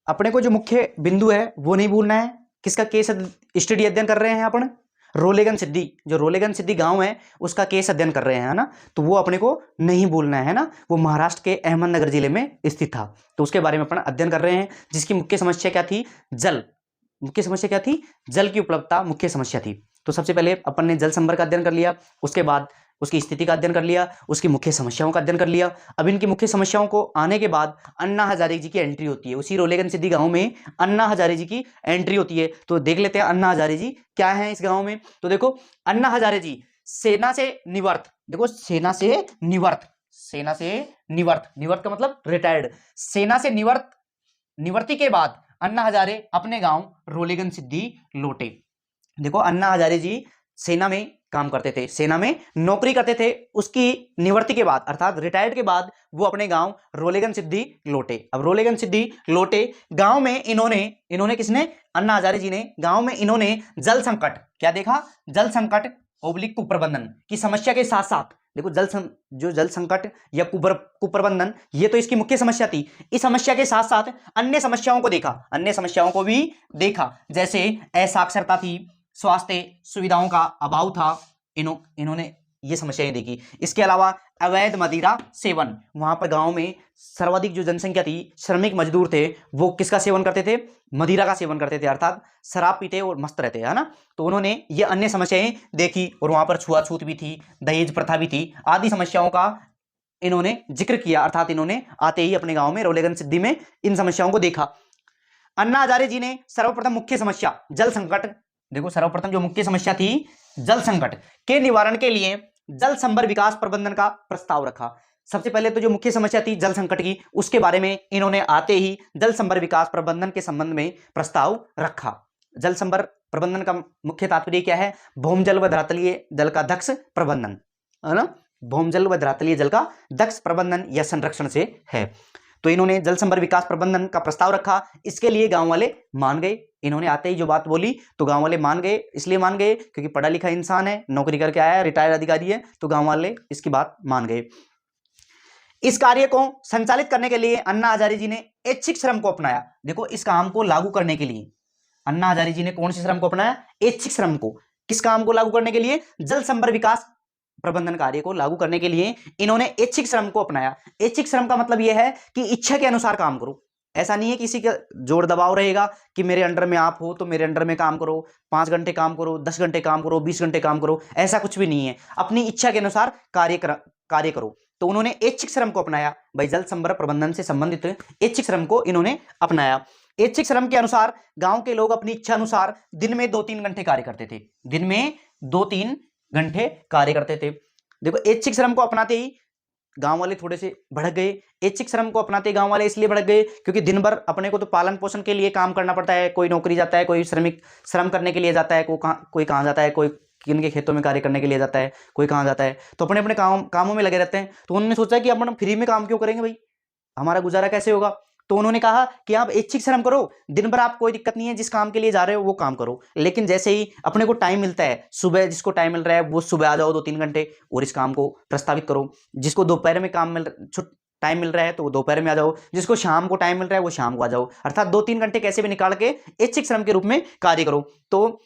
अपने को जो मुख्य बिंदु है वो नहीं भूलना है। किसका केस स्टडी अध्ययन कर रहे हैं अपन? रोलेगन सिद्धि, जो रोलेगन सिद्धि गांव है उसका केस अध्ययन कर रहे हैं, है ना। तो वो अपने को नहीं भूलना है ना। वो महाराष्ट्र के अहमदनगर जिले में स्थित था, तो उसके बारे में अपन अध्ययन कर रहे हैं। जिसकी मुख्य समस्या क्या थी? जल, मुख्य समस्या क्या थी? जल की उपलब्धता मुख्य समस्या थी। तो सबसे पहले अपन ने जल संभर का अध्ययन कर लिया, उसके बाद उसकी स्थिति का अध्ययन कर लिया, उसकी मुख्य समस्याओं का अध्ययन कर लिया। अब इनकी मुख्य समस्याओं को आने के बाद अन्ना हजारे जी की एंट्री होती है, उसी रोलेगन सिद्धि गांव में अन्ना हजारे जी की एंट्री होती है। तो देख लेते हैं अन्ना हजारे जी क्या है इस गांव में। तो देखो अन्ना हजारे जी सेना से निवृत्त, देखो सेना से निवृत्त, सेना से निवृत्त, निवृत्त का मतलब रिटायर्ड, सेना से निवृत्ति के बाद अन्ना हजारे अपने गांव रोलेगन सिद्धि लौटे। देखो अन्ना हजारे जी सेना में काम करते थे, सेना में नौकरी करते थे। उसकी निवृत्ति के बाद अर्थात रिटायर्ड के बाद वो अपने गांव रोलेगन सिद्धि लौटे। अब रोलेगन सिद्धि लौटे, गांव में इन्होंने किसने? अन्ना हजारे जी ने गांव में इन्होंने जल संकट, क्या देखा? जल संकट ओब्लिक कुप्रबंधन की समस्या के साथ साथ देखो जो जल संकट या कुप्रबंधन, ये तो इसकी मुख्य समस्या थी। इस समस्या के साथ साथ अन्य समस्याओं को देखा, अन्य समस्याओं को भी देखा, जैसे असाक्षरता थी, स्वास्थ्य सुविधाओं का अभाव था, इन्होंने ये समस्याएं देखी। इसके अलावा अवैध मदिरा सेवन, वहां पर गांव में सर्वाधिक जो जनसंख्या थी, श्रमिक मजदूर थे, वो किसका सेवन करते थे? मदिरा का सेवन करते थे, अर्थात शराब पीते और मस्त रहते, है ना। तो उन्होंने ये अन्य समस्याएं देखी, और वहां पर छुआछूत भी थी, दहेज प्रथा भी थी, आदि समस्याओं का इन्होंने जिक्र किया। अर्थात इन्होंने आते ही अपने गांव में रोलेगन सिद्धि में इन समस्याओं को देखा। अन्ना हजारे जी ने सर्वप्रथम मुख्य समस्या जल संकट, देखो सर्वप्रथम जो मुख्य समस्या थी जल संकट के निवारण के लिए जल संभर विकास प्रबंधन का प्रस्ताव रखा। सबसे पहले तो जो मुख्य समस्या थी जल संकट की, उसके बारे में इन्होंने आते ही जल संभर विकास प्रबंधन के संबंध में प्रस्ताव रखा। जल संभर प्रबंधन का मुख्य तात्पर्य क्या है? भौमजल व धरातलीय जल का दक्ष प्रबंधन, है ना। भौमजल व धरातलीय जल का दक्ष प्रबंधन या संरक्षण से है। तो इन्होंने जल संभर विकास प्रबंधन का प्रस्ताव रखा। इसके लिए गांव वाले मान गए, इन्होंने आते ही जो बात बोली तो गांव वाले मान गए। इसलिए मान गए क्योंकि पढ़ा लिखा इंसान है, नौकरी करके आया है, रिटायर्ड अधिकारी है, तो गांव वाले इसकी बात मान गए। इस कार्य को संचालित करने के लिए अन्ना हजारे जी ने ऐच्छिक श्रम को अपनाया। देखो इस काम को लागू करने के लिए अन्ना हजारे जी ने कौन से श्रम को अपनाया? ऐच्छिक श्रम को। किस काम को लागू करने के लिए? जल संभर विकास प्रबंधन कार्य को लागू करने के लिए इन्होंने ऐच्छिक श्रम को अपनाया। ऐच्छिक श्रम का मतलब यह है कि इच्छा के अनुसार काम करो। ऐसा नहीं है किसी का जोर दबाव रहेगा कि मेरे अंडर में आप हो तो मेरे अंडर में काम करो, 5 घंटे काम करो, 10 घंटे काम करो, 20 घंटे काम करो, ऐसा कुछ भी नहीं है। अपनी इच्छा के अनुसार कार्य करो। तो उन्होंने ऐच्छिक श्रम को अपनाया। भाई जल संभर प्रबंधन से संबंधित ऐच्छिक श्रम को इन्होंने अपनाया। ऐच्छिक श्रम के अनुसार गांव के लोग अपनी इच्छा अनुसार दिन में 2-3 घंटे कार्य करते थे, दिन में 2-3 घंटे कार्य करते थे। देखो ऐच्छिक श्रम को अपनाते ही गांव वाले थोड़े से भड़क गए। ऐच्छिक श्रम को अपनाते गांव वाले इसलिए भड़क गए क्योंकि दिन भर अपने को तो पालन पोषण के लिए काम करना पड़ता है। कोई नौकरी जाता है, कोई श्रम करने के लिए जाता है, कोई कहाँ जाता है, कोई किन के खेतों में कार्य करने के लिए जाता है, कोई कहाँ जाता है, तो अपने अपने कामों में लगे रहते हैं। तो उन्होंने सोचा कि अपन फ्री में काम क्यों करेंगे भाई, हमारा गुजारा कैसे होगा। तो उन्होंने कहा कि आप ऐच्छिक श्रम करो, दिन भर आप कोई दिक्कत नहीं है, जिस काम के लिए जा रहे हो वो काम करो, लेकिन जैसे ही अपने को टाइम मिलता है, सुबह जिसको टाइम मिल रहा है वो सुबह आ जाओ 2-3 घंटे और इस काम को प्रस्तावित करो। जिसको दोपहर में टाइम मिल रहा है तो वो दोपहर में आ जाओ, जिसको शाम को टाइम मिल रहा है वो शाम को आ जाओ, अर्थात 2-3 घंटे कैसे भी निकाल के ऐच्छिक श्रम के रूप में कार्य करो। तो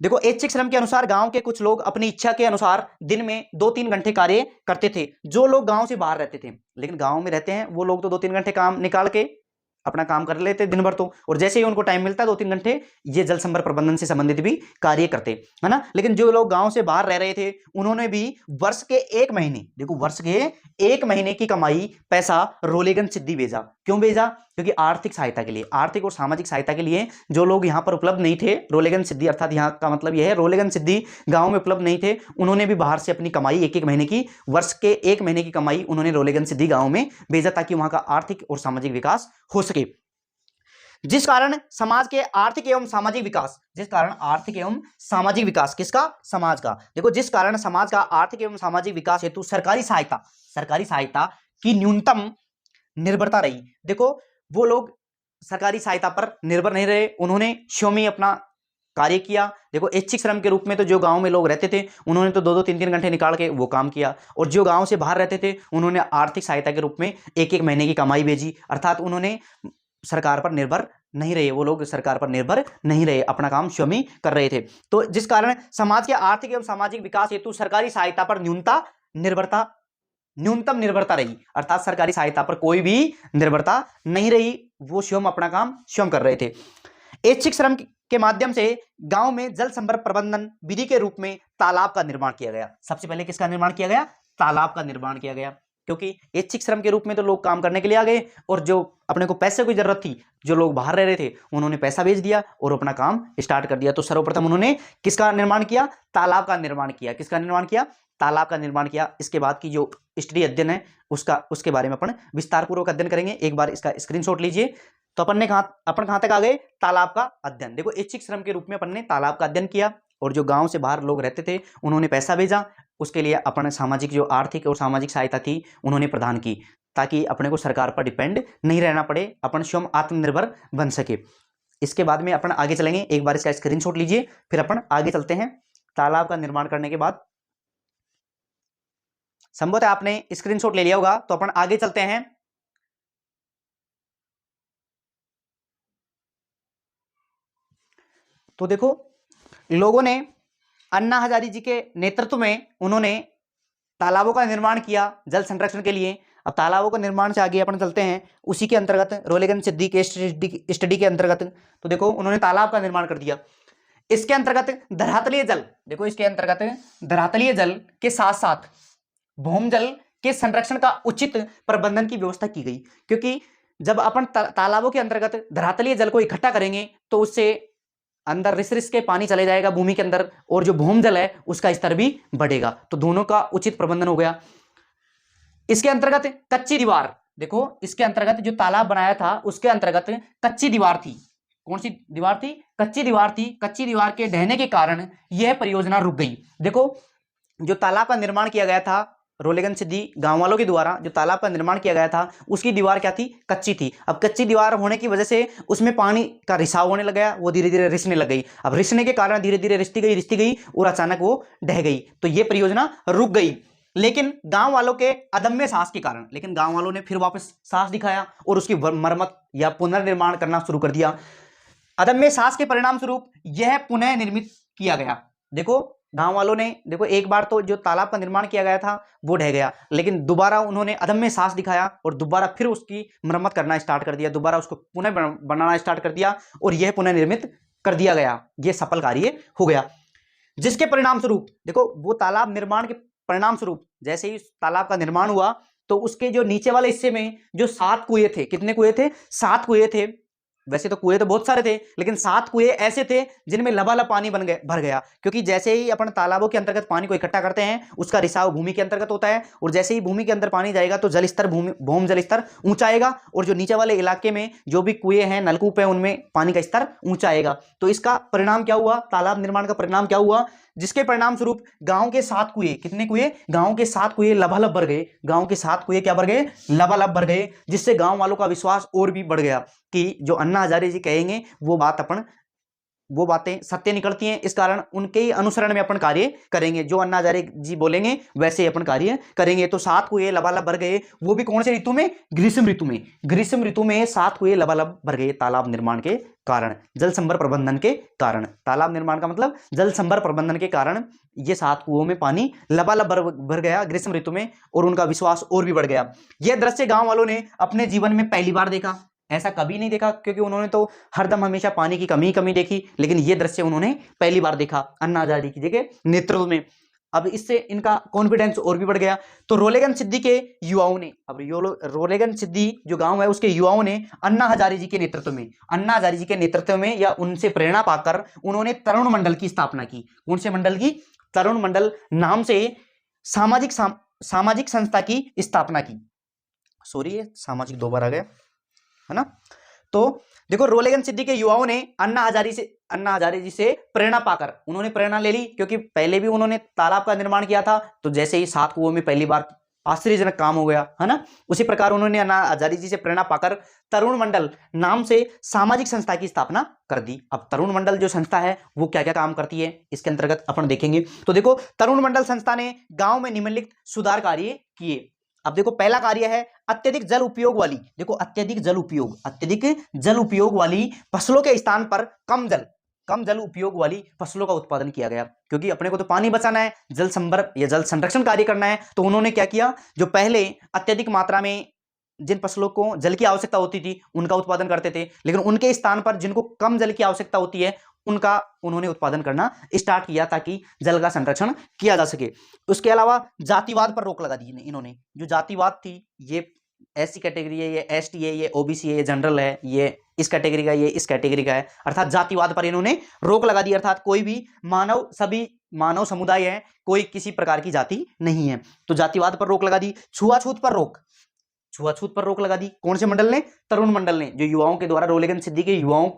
देखो, ऐच्छिक श्रम के अनुसार गांव के कुछ लोग अपनी इच्छा के अनुसार दिन में 2-3 घंटे कार्य करते थे, जो लोग गांव से बाहर रहते थे। लेकिन गांव में रहते हैं वो लोग तो 2-3 घंटे काम निकाल के अपना काम कर लेते दिन भर, तो और जैसे ही उनको टाइम मिलता है 2-3 घंटे ये जल संभर प्रबंधन से संबंधित भी कार्य करते, है ना। लेकिन जो लोग गांव से बाहर रह रहे थे उन्होंने भी वर्ष के 1 महीने, देखो वर्ष के 1 महीने की कमाई पैसा रोलेगन सिद्धि भेजा। क्यों भेजा? क्योंकि आर्थिक सहायता के लिए, आर्थिक और सामाजिक सहायता के लिए जो लोग यहाँ पर उपलब्ध नहीं थे, रोलेगन सिद्धि अर्थात यहाँ का मतलब यह है रोलेगन सिद्धि गांव में उपलब्ध नहीं थे, उन्होंने भी बाहर से अपनी कमाई 1-1 महीने की, वर्ष के 1 महीने की कमाई उन्होंने रोलेगन सिद्धि गांव में भेजा ताकि वहां का आर्थिक और सामाजिक विकास हो सके। जिस कारण समाज के आर्थिक एवं सामाजिक विकास, जिस कारण आर्थिक एवं सामाजिक विकास किसका? समाज का। देखो, जिस कारण समाज का आर्थिक एवं सामाजिक विकास हेतु सरकारी सहायता की न्यूनतम निर्भरता रही। देखो, वो लोग सरकारी सहायता पर निर्भर नहीं रहे, उन्होंने स्वयं ही अपना कार्य किया। देखो, ऐच्छिक श्रम के रूप में तो जो गांव में लोग रहते थे उन्होंने तो 2-2 3-3 घंटे निकाल के वो काम किया, और जो गांव से बाहर रहते थे उन्होंने आर्थिक सहायता के रूप में 1-1 महीने की कमाई भेजी, अर्थात उन्होंने सरकार पर निर्भर नहीं रहे, वो लोग सरकार पर निर्भर नहीं रहे, अपना काम स्वयं ही कर रहे थे। तो जिस कारण समाज के आर्थिक एवं सामाजिक विकास हेतु सरकारी सहायता पर न्यूनतम निर्भरता रही, अर्थात सरकारी सहायता पर कोई भी निर्भरता नहीं रही, वो स्वयं अपना काम स्वयं कर रहे थे। ऐच्छिक श्रम के माध्यम से गांव में जल संभर प्रबंधन विधि के रूप में तालाब का निर्माण किया गया। सबसे पहले किसका निर्माण किया गया? तालाब का निर्माण किया गया, क्योंकि ऐच्छिक श्रम के रूप में तो लोग काम करने के लिए आ गए, और जो अपने को पैसे की जरूरत थी, जो लोग बाहर रह रहे थे उन्होंने पैसा भेज दिया और अपना काम स्टार्ट कर दिया। तो सर्वप्रथम उन्होंने किसका निर्माण किया? तालाब का निर्माण किया। किसका निर्माण किया? तालाब का निर्माण किया। इसके बाद की जो स्टडी अध्ययन है उसके बारे में अपन विस्तार पूर्वक अध्ययन करेंगे। एक बार इसका स्क्रीनशॉट लीजिए। तो अपन कहां तक आ गए? तालाब का अध्ययन। देखो, ऐच्छिक श्रम के रूप में अपन ने तालाब का अध्ययन किया, और जो गांव से बाहर लोग रहते थे उन्होंने पैसा भेजा, उसके लिए अपन सामाजिक जो आर्थिक और सामाजिक सहायता थी उन्होंने प्रदान की, ताकि अपने को सरकार पर डिपेंड नहीं रहना पड़े, अपन स्वयं आत्मनिर्भर बन सके। इसके बाद में अपन आगे चलेंगे। एक बार इसका स्क्रीनशॉट लीजिए, फिर अपन आगे चलते हैं। तालाब का निर्माण करने के बाद संभवतः आपने स्क्रीनशॉट ले लिया होगा, तो अपन आगे चलते हैं। तो देखो, लोगों ने अन्ना हजारे जी के नेतृत्व में उन्होंने तालाबों का निर्माण किया जल संरक्षण के लिए। अब तालाबों का निर्माण से आगे अपन चलते हैं, उसी के अंतर्गत रोलेगन सिद्धि के स्टडी के अंतर्गत। तो देखो, उन्होंने तालाब का निर्माण कर दिया। इसके अंतर्गत धरातलीय जल, देखो इसके अंतर्गत धरातलीय जल के साथ साथ भूमजल के संरक्षण का उचित प्रबंधन की व्यवस्था की गई, क्योंकि जब अपन तालाबों के अंतर्गत धरातलीय जल को इकट्ठा करेंगे तो उससे अंदर रिस के पानी चले जाएगा भूमि के अंदर, और जो भूमजल है उसका स्तर भी बढ़ेगा। तो दोनों का उचित प्रबंधन हो गया। इसके अंतर्गत कच्ची दीवार, देखो इसके अंतर्गत जो तालाब बनाया था उसके अंतर्गत कच्ची दीवार थी। कौन सी दीवार थी? कच्ची दीवार थी। कच्ची दीवार के ढहने के कारण यह परियोजना रुक गई। देखो, जो तालाब का निर्माण किया गया था रोलेगन सिद्धि गांव वालों के द्वारा, जो तालाब का निर्माण किया गया था उसकी दीवार क्या थी? कच्ची थी। अब कच्ची दीवार होने की वजह से उसमें पानी का रिसाव होने लग गया, वो धीरे धीरे रिसने लग गई। अब रिसने के कारण धीरे धीरे रिसती गई और अचानक वो ढह गई, तो ये परियोजना रुक गई। लेकिन गांव वालों के अदम्य साहस के कारण, लेकिन गांव वालों ने फिर वापस साहस दिखाया और उसकी मरम्मत या पुनर्निर्माण करना शुरू कर दिया। अदम्य साहस के परिणाम स्वरूप यह पुनः निर्मित किया गया। देखो, गांव वालों ने, देखो एक बार तो जो तालाब का निर्माण किया गया था वो ढह गया, लेकिन दोबारा उन्होंने अदम्य साहस दिखाया और दोबारा फिर उसकी मरम्मत करना स्टार्ट कर दिया, दोबारा उसको पुनः बनाना स्टार्ट कर दिया और यह पुनः निर्मित कर दिया गया। यह सफल कार्य हो गया, जिसके परिणाम स्वरूप देखो, वो तालाब निर्माण के परिणाम स्वरूप जैसे ही तालाब का निर्माण हुआ तो उसके जो नीचे वाले हिस्से में जो 7 कुएं थे, कितने कुएं थे? 7 कुएं थे। वैसे तो कुएं तो बहुत सारे थे, लेकिन 7 कुएं ऐसे थे जिनमें लबालब पानी भर गया, क्योंकि जैसे ही अपन तालाबों के अंतर्गत पानी को इकट्ठा करते हैं उसका रिसाव भूमि के अंतर्गत होता है, और जैसे ही भूमि के अंदर पानी जाएगा तो जल स्तर भूमि जल स्तर ऊंचा आएगा, और जो नीचे वाले इलाके में जो भी कुएं हैं, नलकूप है, उनमें पानी का स्तर ऊंचा आएगा। तो इसका परिणाम क्या हुआ? तालाब निर्माण का परिणाम क्या हुआ जिसके परिणाम स्वरूप गांव के 7 कुएं, कितने कुएं? गांव के 7 कुएं लबालब भर गए। गांव के 7 कुएं क्या भर गए? लबालब भर गए, जिससे गांव वालों का विश्वास और भी बढ़ गया कि जो अन्ना हजारे जी कहेंगे वो बातें सत्य निकलती हैं। इस कारण उनके ही अनुसरण में अपन कार्य करेंगे, जो अन्ना हजारे जी बोलेंगे वैसे ही अपन कार्य करेंगे। तो 7 कुएं लबालब भर गए, वो भी कौन से ऋतु में? ग्रीष्म ऋतु में। ग्रीष्म ऋतु में 7 कुएं लबालब भर गए तालाब निर्माण के कारण, जल संभर प्रबंधन के कारण। तालाब निर्माण का मतलब जल संभर प्रबंधन के कारण ये 7 कुओं में पानी लबालब भर गया ग्रीष्म ऋतु में, और उनका विश्वास और भी बढ़ गया। यह दृश्य गांव वालों ने अपने जीवन में पहली बार देखा। ऐसा कभी नहीं देखा, क्योंकि उन्होंने तो हरदम हमेशा पानी की कमी देखी, लेकिन यह दृश्य उन्होंने पहली बार देखा अन्ना हजारे की जगह नेतृत्व में। अब इससे इनका कॉन्फिडेंस और भी बढ़ गया। तो रोलेगन सिद्धि के युवाओं ने, अब रोलेगन सिद्धि जो गांव है उसके युवाओं ने अन्ना हजारे जी के नेतृत्व में या उनसे प्रेरणा पाकर उन्होंने तरुण मंडल की स्थापना की। कौन से मंडल की? तरुण मंडल नाम से सामाजिक संस्था की स्थापना की। सॉरी, सामाजिक 2 बार आ गया है ना। तो देखो, रोलेगन सिद्धि के युवाओं ने अन्ना हजारे जी से प्रेरणा पाकर, उन्होंने प्रेरणा ले ली, क्योंकि पहले भी उन्होंने तालाब का निर्माण किया था। तो जैसे ही 7 कुओं में पहली बार आश्चर्यजनक काम हो गया है ना, उसी प्रकार उन्होंने अन्ना हजारे जी से प्रेरणा पाकर तरुण मंडल नाम से सामाजिक संस्था की स्थापना कर दी। अब तरुण मंडल जो संस्था है वो क्या क्या काम करती है इसके अंतर्गत अपन देखेंगे। तो देखो, तरुण मंडल संस्था ने गांव में निम्नलिखित सुधार कार्य किए। अब देखो, पहला कार्य है अत्यधिक जल उपयोग वाली, देखो अत्यधिक जल उपयोग वाली फसलों के स्थान पर कम जल उपयोग वाली फसलों का उत्पादन किया गया, क्योंकि अपने को तो पानी बचाना है, जल संभर या जल संरक्षण कार्य करना है। तो उन्होंने क्या किया, जो पहले अत्यधिक मात्रा में जिन फसलों को जल की आवश्यकता होती थी उनका उत्पादन करते थे, लेकिन उनके स्थान पर जिनको कम जल की आवश्यकता होती है उनका उन्होंने उत्पादन करना स्टार्ट किया, ताकि जल का संरक्षण किया जा सके। उसके अलावा जातिवाद पर रोक लगा दी इन्होंने। जो जातिवाद थी, ये एससी कैटेगरी है, ये एसटी है, ये ओबीसी है, ये जनरल है, ये इस कैटेगरी का, ये इस कैटेगरी का है, अर्थात जातिवाद पर इन्होंने रोक लगा दी। अर्थात कोई भी सभी मानव समुदाय है, कोई किसी प्रकार की जाति नहीं है। तो जातिवाद पर रोक लगा दी। छुआछूत पर रोक लगा दी। कौन से मंडल ने? तरुण मंडल ने। जो युवाओं के द्वारा, रोलेगन सिद्धि के युवाओं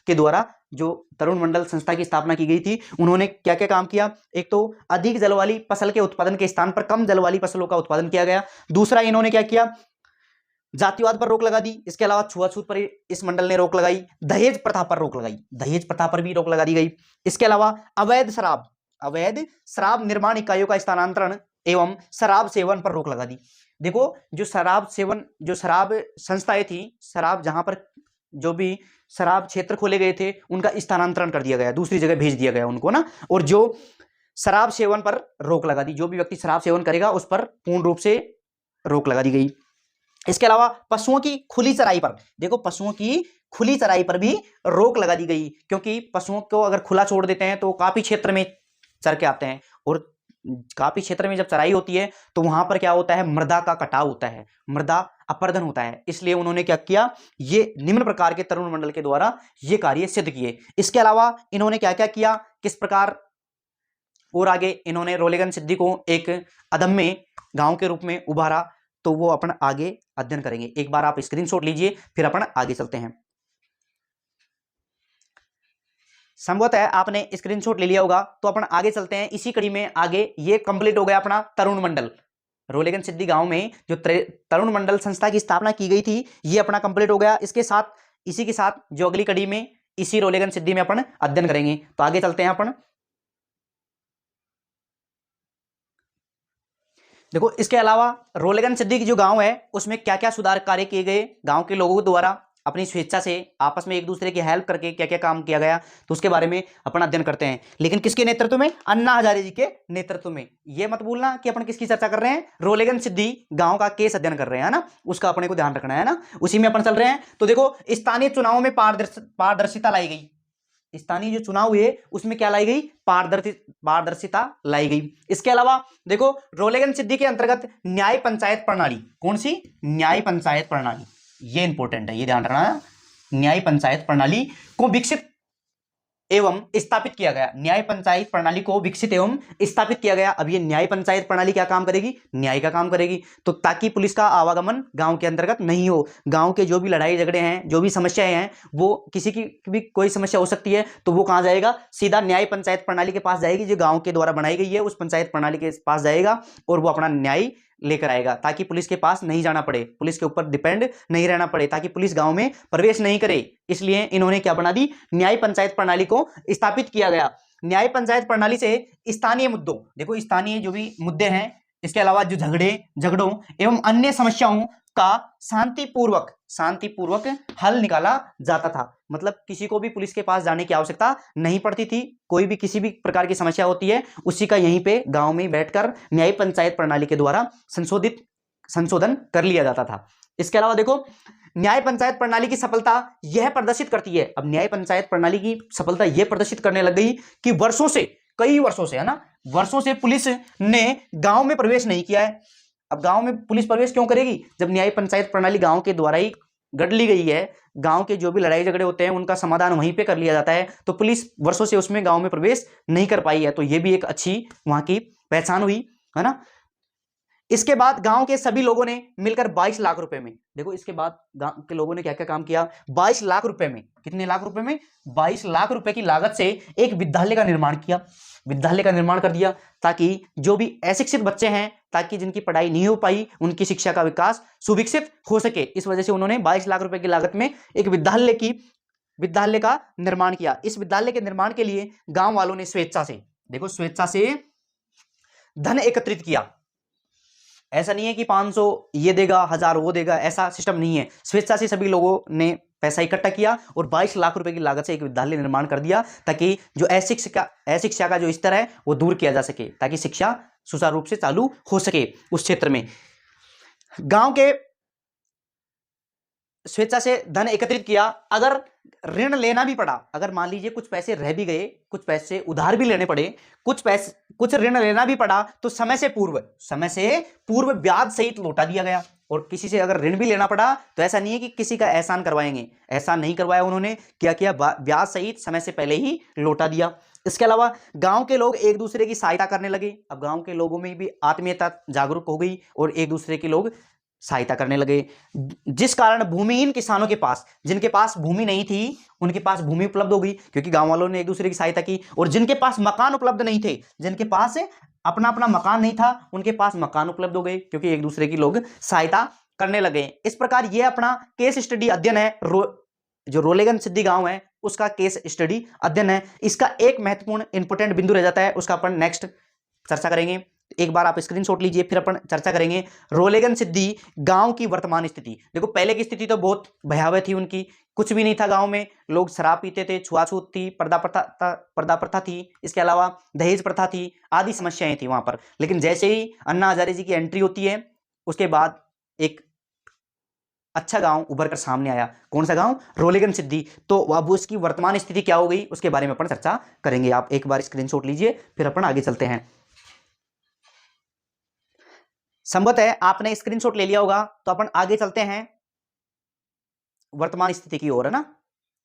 के द्वारा जो तरुण मंडल संस्था की स्थापना की गई थी, उन्होंने क्या क्या काम किया? एक तो अधिक जल वाली फसल के उत्पादन के स्थान पर कम जल वाली फसलों का उत्पादन किया गया। दूसरा, इन्होंने क्या किया? जातिवाद पर रोक लगा दी। इसके अलावा छुआछूत पर इस मंडल ने रोक लगाई। दहेज प्रथा पर भी रोक लगा दी गई। इसके अलावा अवैध शराब निर्माण इकाइयों का स्थानांतरण एवं शराब सेवन पर रोक लगा दी। देखो, जो शराब संस्थाएं थी, जहां पर जो भी शराब क्षेत्र खोले गए थे उनका स्थानांतरण कर दिया गया, दूसरी जगह भेज दिया गया उनको ना। और जो शराब सेवन पर रोक लगा दी, जो भी व्यक्ति शराब सेवन करेगा उस पर पूर्ण रूप से रोक लगा दी गई। इसके अलावा पशुओं की खुली चराई पर, देखो पशुओं की खुली चराई पर भी रोक लगा दी गई, क्योंकि पशुओं को अगर खुला छोड़ देते हैं तो काफी क्षेत्र में चर के आते हैं, और काफी क्षेत्र में जब चराई होती है तो वहां पर क्या होता है? मृदा का कटाव होता है, मृदा अपर्दन होता है। इसलिए उन्होंने क्या किया? ये निम्न प्रकार के तरुण मंडल के द्वारा ये कार्य सिद्ध किए। इसके अलावा इन्होंने क्या क्या किया, किस प्रकार और आगे इन्होंने रोलेगन सिद्धि को एक अदम्य गांव के रूप में उभारा, तो वो अपन आगे अध्ययन करेंगे। एक बार आप स्क्रीनशॉट लीजिए, फिर अपन आगे चलते हैं। संभवतः आपने स्क्रीनशॉट ले लिया होगा, तो अपन आगे चलते हैं इसी कड़ी में आगे। ये कंप्लीट हो गया अपना तरुण मंडल। रोलेगन सिद्धि गांव में जो तरुण मंडल संस्था की स्थापना की गई थी, ये अपना कंप्लीट हो गया। इसी के साथ जो अगली कड़ी में इसी रोलेगन सिद्धि में अपन अध्ययन करेंगे। तो आगे चलते हैं अपन। देखो, इसके अलावा रोलेगन सिद्धि की जो गांव है उसमें क्या क्या सुधार कार्य किए गए, गांव के लोगों द्वारा अपनी स्वेच्छा से आपस में एक दूसरे की हेल्प करके क्या क्या काम किया गया, तो उसके बारे में अपन अध्ययन करते हैं। लेकिन किसके नेतृत्व में? अन्ना हजारे जी के नेतृत्व में। ये मत भूलना कि अपन किसकी चर्चा कर रहे हैं? रोलेगन सिद्धि गांव का केस अध्ययन कर रहे हैं ना, उसका अपने को ध्यान रखना है ना, उसी में अपन चल रहे हैं। तो देखो, स्थानीय चुनावों में पारदर्शिता लाई गई। स्थानीय जो चुनाव हुए उसमें क्या लाई गई? पारदर्शिता लाई गई। इसके अलावा देखो, रोलेगन सिद्धि के अंतर्गत न्याय पंचायत प्रणाली, कौन सी? न्याय पंचायत प्रणाली, ये इंपॉर्टेंट है, ये ध्यान रखना। न्याय पंचायत प्रणाली को विकसित एवं स्थापित किया गया, न्याय पंचायत प्रणाली को विकसित एवं स्थापित किया गया। अब ये न्याय पंचायत प्रणाली क्या काम करेगी? न्याय का काम करेगी। तो ताकि पुलिस का आवागमन गांव के अंतर्गत नहीं हो, गांव के जो भी लड़ाई झगड़े हैं, जो भी समस्याएं हैं, वो किसी की भी कोई समस्या हो सकती है तो वो कहां जाएगा? सीधा न्याय पंचायत प्रणाली के पास जाएगी, जो गांव के द्वारा बनाई गई है उस पंचायत प्रणाली के पास जाएगा और वो अपना न्याय लेकर आएगा, ताकि पुलिस के पास नहीं जाना पड़े, पुलिस के ऊपर डिपेंड नहीं रहना पड़े, ताकि पुलिस गांव में प्रवेश नहीं करे। इसलिए इन्होंने क्या बना दी? न्याय पंचायत प्रणाली को स्थापित किया गया। न्याय पंचायत प्रणाली से स्थानीय मुद्दों, देखो स्थानीय जो भी मुद्दे हैं, इसके अलावा जो झगड़ों एवं अन्य समस्याओं का शांतिपूर्वक हल निकाला जाता था। मतलब किसी को भी पुलिस के पास जाने की आवश्यकता नहीं पड़ती थी। कोई भी किसी भी प्रकार की समस्या होती है उसी का यहीं पे गांव में बैठकर न्याय पंचायत प्रणाली के द्वारा संशोधन कर लिया जाता था। इसके अलावा देखो, न्याय पंचायत प्रणाली की सफलता यह प्रदर्शित करती है, अब न्याय पंचायत प्रणाली की सफलता यह प्रदर्शित करने लग गई कि कई वर्षों से, है ना, वर्षों से पुलिस ने गांव में प्रवेश नहीं किया है। अब गांव में पुलिस प्रवेश क्यों करेगी? जब न्याय पंचायत प्रणाली गांव के द्वारा ही गढ़ ली गई है, गांव के जो भी लड़ाई झगड़े होते हैं उनका समाधान वहीं पे कर लिया जाता है, तो पुलिस वर्षों से उसमें गांव में प्रवेश नहीं कर पाई है। तो ये भी एक अच्छी वहां की पहचान हुई, है ना। इसके बाद गांव के सभी लोगों ने मिलकर 22 लाख रुपए में, देखो इसके बाद गांव के लोगों ने क्या क्या काम किया? 22 लाख रुपए में, कितने लाख रुपए में? 22 लाख रुपए की लागत से एक विद्यालय का निर्माण किया, विद्यालय का निर्माण कर दिया, ताकि जो भी अशिक्षित बच्चे हैं, ताकि जिनकी पढ़ाई नहीं हो पाई, उनकी शिक्षा का विकास सुविकसित हो सके। इस वजह से उन्होंने 22 लाख रुपए की लागत में एक विद्यालय का निर्माण किया। इस विद्यालय के निर्माण के लिए गांव वालों ने स्वेच्छा से, देखो स्वेच्छा से धन एकत्रित किया। ऐसा नहीं है कि 500 ये देगा, 1000 वो देगा, ऐसा सिस्टम नहीं है। स्वेच्छा से सभी लोगों ने पैसा इकट्ठा किया और 22 लाख रुपए की लागत से एक विद्यालय निर्माण कर दिया, ताकि जो अशिक्षा का जो स्तर है वो दूर किया जा सके, ताकि शिक्षा सुचारू रूप से चालू हो सके उस क्षेत्र में। गांव के स्वेच्छा से धन एकत्रित किया। अगर ऋण लेना भी पड़ा, अगर मान लीजिए कुछ पैसे रह भी गए, कुछ पैसे उधार भी लेने पड़े, कुछ ऋण लेना भी पड़ा, तो समय से पूर्व ब्याज सहित लौटा दिया गया। और किसी से अगर ऋण भी लेना पड़ा तो ऐसा नहीं है कि किसी का एहसान करवाएंगे, ऐसा नहीं करवाया उन्होंने। क्या किया? ब्याज सहित समय से पहले ही लौटा दिया। इसके अलावा गांव के लोग एक दूसरे की सहायता करने लगे। अब गांव के लोगों में भी आत्मीयता जागरूक हो गई और एक दूसरे के लोग सहायता करने लगे, जिस कारण भूमिहीन किसानों के पास, जिनके पास भूमि नहीं थी, उनके पास भूमि उपलब्ध हो गई, क्योंकि गांव वालों ने एक दूसरे की सहायता की। और जिनके पास मकान उपलब्ध नहीं थे, जिनके पास अपना मकान नहीं था, उनके पास मकान उपलब्ध हो गए, क्योंकि एक दूसरे की लोग सहायता करने लगे। इस प्रकार ये अपना केस स्टडी अध्ययन है, जो रोलेगन सिद्धि गांव है उसका केस स्टडी अध्ययन है। इसका एक महत्वपूर्ण इंपोर्टेंट बिंदु रह जाता है, उसका अपन नेक्स्ट चर्चा करेंगे। एक बार आप स्क्रीनशॉट लीजिए, फिर अपन चर्चा करेंगे रोलेगन सिद्धि गांव की वर्तमान स्थिति। देखो पहले की स्थिति तो बहुत भयावह थी उनकी, कुछ भी नहीं था गांव में, लोग शराब पीते थे, छुआछूत थी, पर्दा प्रथा थी, इसके अलावा दहेज प्रथा थी, आदि समस्याएं थी वहां पर। लेकिन जैसे ही अन्ना हजारे जी की एंट्री होती है, उसके बाद एक अच्छा गांव उभर कर सामने आया। कौन सा गांव? रोलेगन सिद्धि। तो अब उसकी वर्तमान स्थिति क्या हो गई उसके बारे में अपन चर्चा करेंगे। आप एक बार स्क्रीनशॉट लीजिए, फिर अपन आगे चलते हैं। संभवत है आपने स्क्रीनशॉट ले लिया होगा, तो अपन आगे चलते हैं वर्तमान स्थिति की ओर, है ना।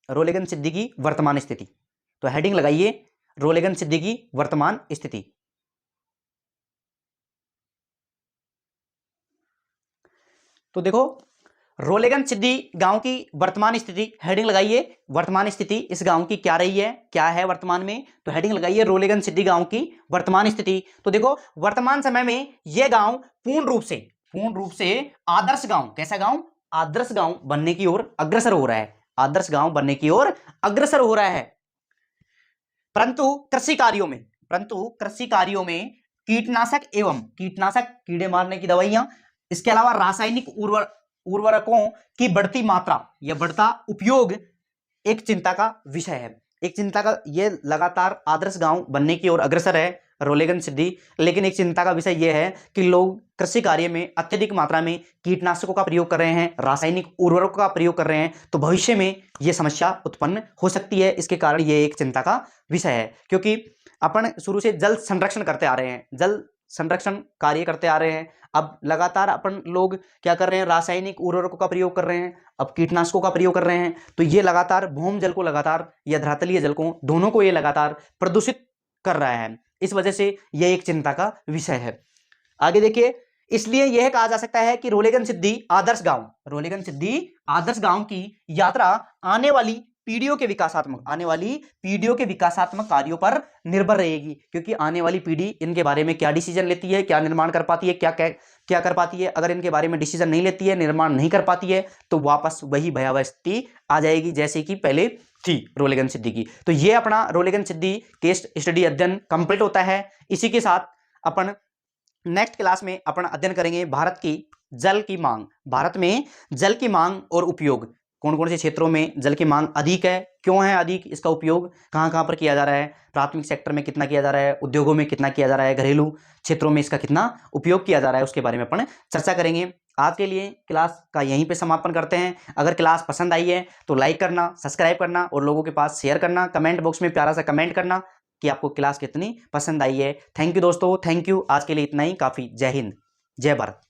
रोलेगन सिद्धि की वर्तमान स्थिति, तो हेडिंग लगाइए रोलेगन सिद्धि की वर्तमान स्थिति। तो देखो रोलेगन सिद्धि गांव की वर्तमान स्थिति, हेडिंग लगाइए वर्तमान स्थिति इस गांव की क्या रही है, क्या है वर्तमान में, तो हेडिंग लगाइए रोलेगन सिद्धि गांव की वर्तमान स्थिति। तो देखो वर्तमान समय में यह गांव पूर्ण रूप से आदर्श गांव, कैसा गांव? आदर्श गांव बनने की ओर अग्रसर हो रहा है, आदर्श गांव बनने की ओर अग्रसर हो रहा है। परंतु कृषि कार्यों में कीटनाशक कीड़े मारने की दवाइयां, इसके अलावा रासायनिक उर्वरकों की बढ़ती मात्रा या बढ़ता उपयोग एक चिंता का विषय है। एक चिंता का, ये लगातार आदर्श गांव बनने की ओर अग्रसर है रोलेगन सिद्धि, लेकिन एक चिंता का विषय यह है कि लोग कृषि कार्य में अत्यधिक मात्रा में कीटनाशकों का प्रयोग कर रहे हैं, रासायनिक उर्वरकों का प्रयोग कर रहे हैं, तो भविष्य में यह समस्या उत्पन्न हो सकती है। इसके कारण यह एक चिंता का विषय है, क्योंकि अपन शुरू से जल संरक्षण करते आ रहे हैं, जल संरक्षण कार्य करते आ रहे हैं। अब लगातार अपन लोग क्या कर रहे हैं, रासायनिक उर्वरकों का प्रयोग कर रहे हैं, अब कीटनाशकों का प्रयोग कर रहे हैं, तो ये लगातार भूमि जल को लगातार या धरातलीय जल को, दोनों को ये लगातार प्रदूषित कर रहा है। इस वजह से यह एक चिंता का विषय है। आगे देखिए, इसलिए यह कहा जा सकता है कि रोलेगन सिद्धि आदर्श गांव की यात्रा आने वाली पीढ़ियों के विकासात्मक कार्यों पर निर्भर रहेगी, क्योंकि आने वाली पीढ़ी इनके बारे में क्या डिसीजन लेती है, क्या निर्माण कर पाती है, क्या कर पाती है। अगर इनके बारे में डिसीजन नहीं लेती है, निर्माण नहीं कर पाती है, तो वापस वही भयावह स्थिति आ जाएगी जैसे कि पहले थी रोलेगन सिद्धि की। तो ये अपना रोलेगन सिद्धि केस स्टडी अध्ययन कंप्लीट होता है। इसी के साथ अपन नेक्स्ट क्लास में अपन अध्ययन करेंगे भारत में जल की मांग और उपयोग। कौन कौन से क्षेत्रों में जल की मांग अधिक है, क्यों है अधिक, इसका उपयोग कहाँ कहाँ पर किया जा रहा है, प्राथमिक सेक्टर में कितना किया जा रहा है, उद्योगों में कितना किया जा रहा है, घरेलू क्षेत्रों में इसका कितना उपयोग किया जा रहा है, उसके बारे में अपन चर्चा करेंगे। आज के लिए क्लास का यहीं पे समापन करते हैं। अगर क्लास पसंद आई है तो लाइक करना, सब्सक्राइब करना और लोगों के पास शेयर करना, कमेंट बॉक्स में प्यारा सा कमेंट करना कि आपको क्लास कितनी पसंद आई है। थैंक यू दोस्तों, थैंक यू। आज के लिए इतना ही काफ़ी। जय हिंद, जय भारत।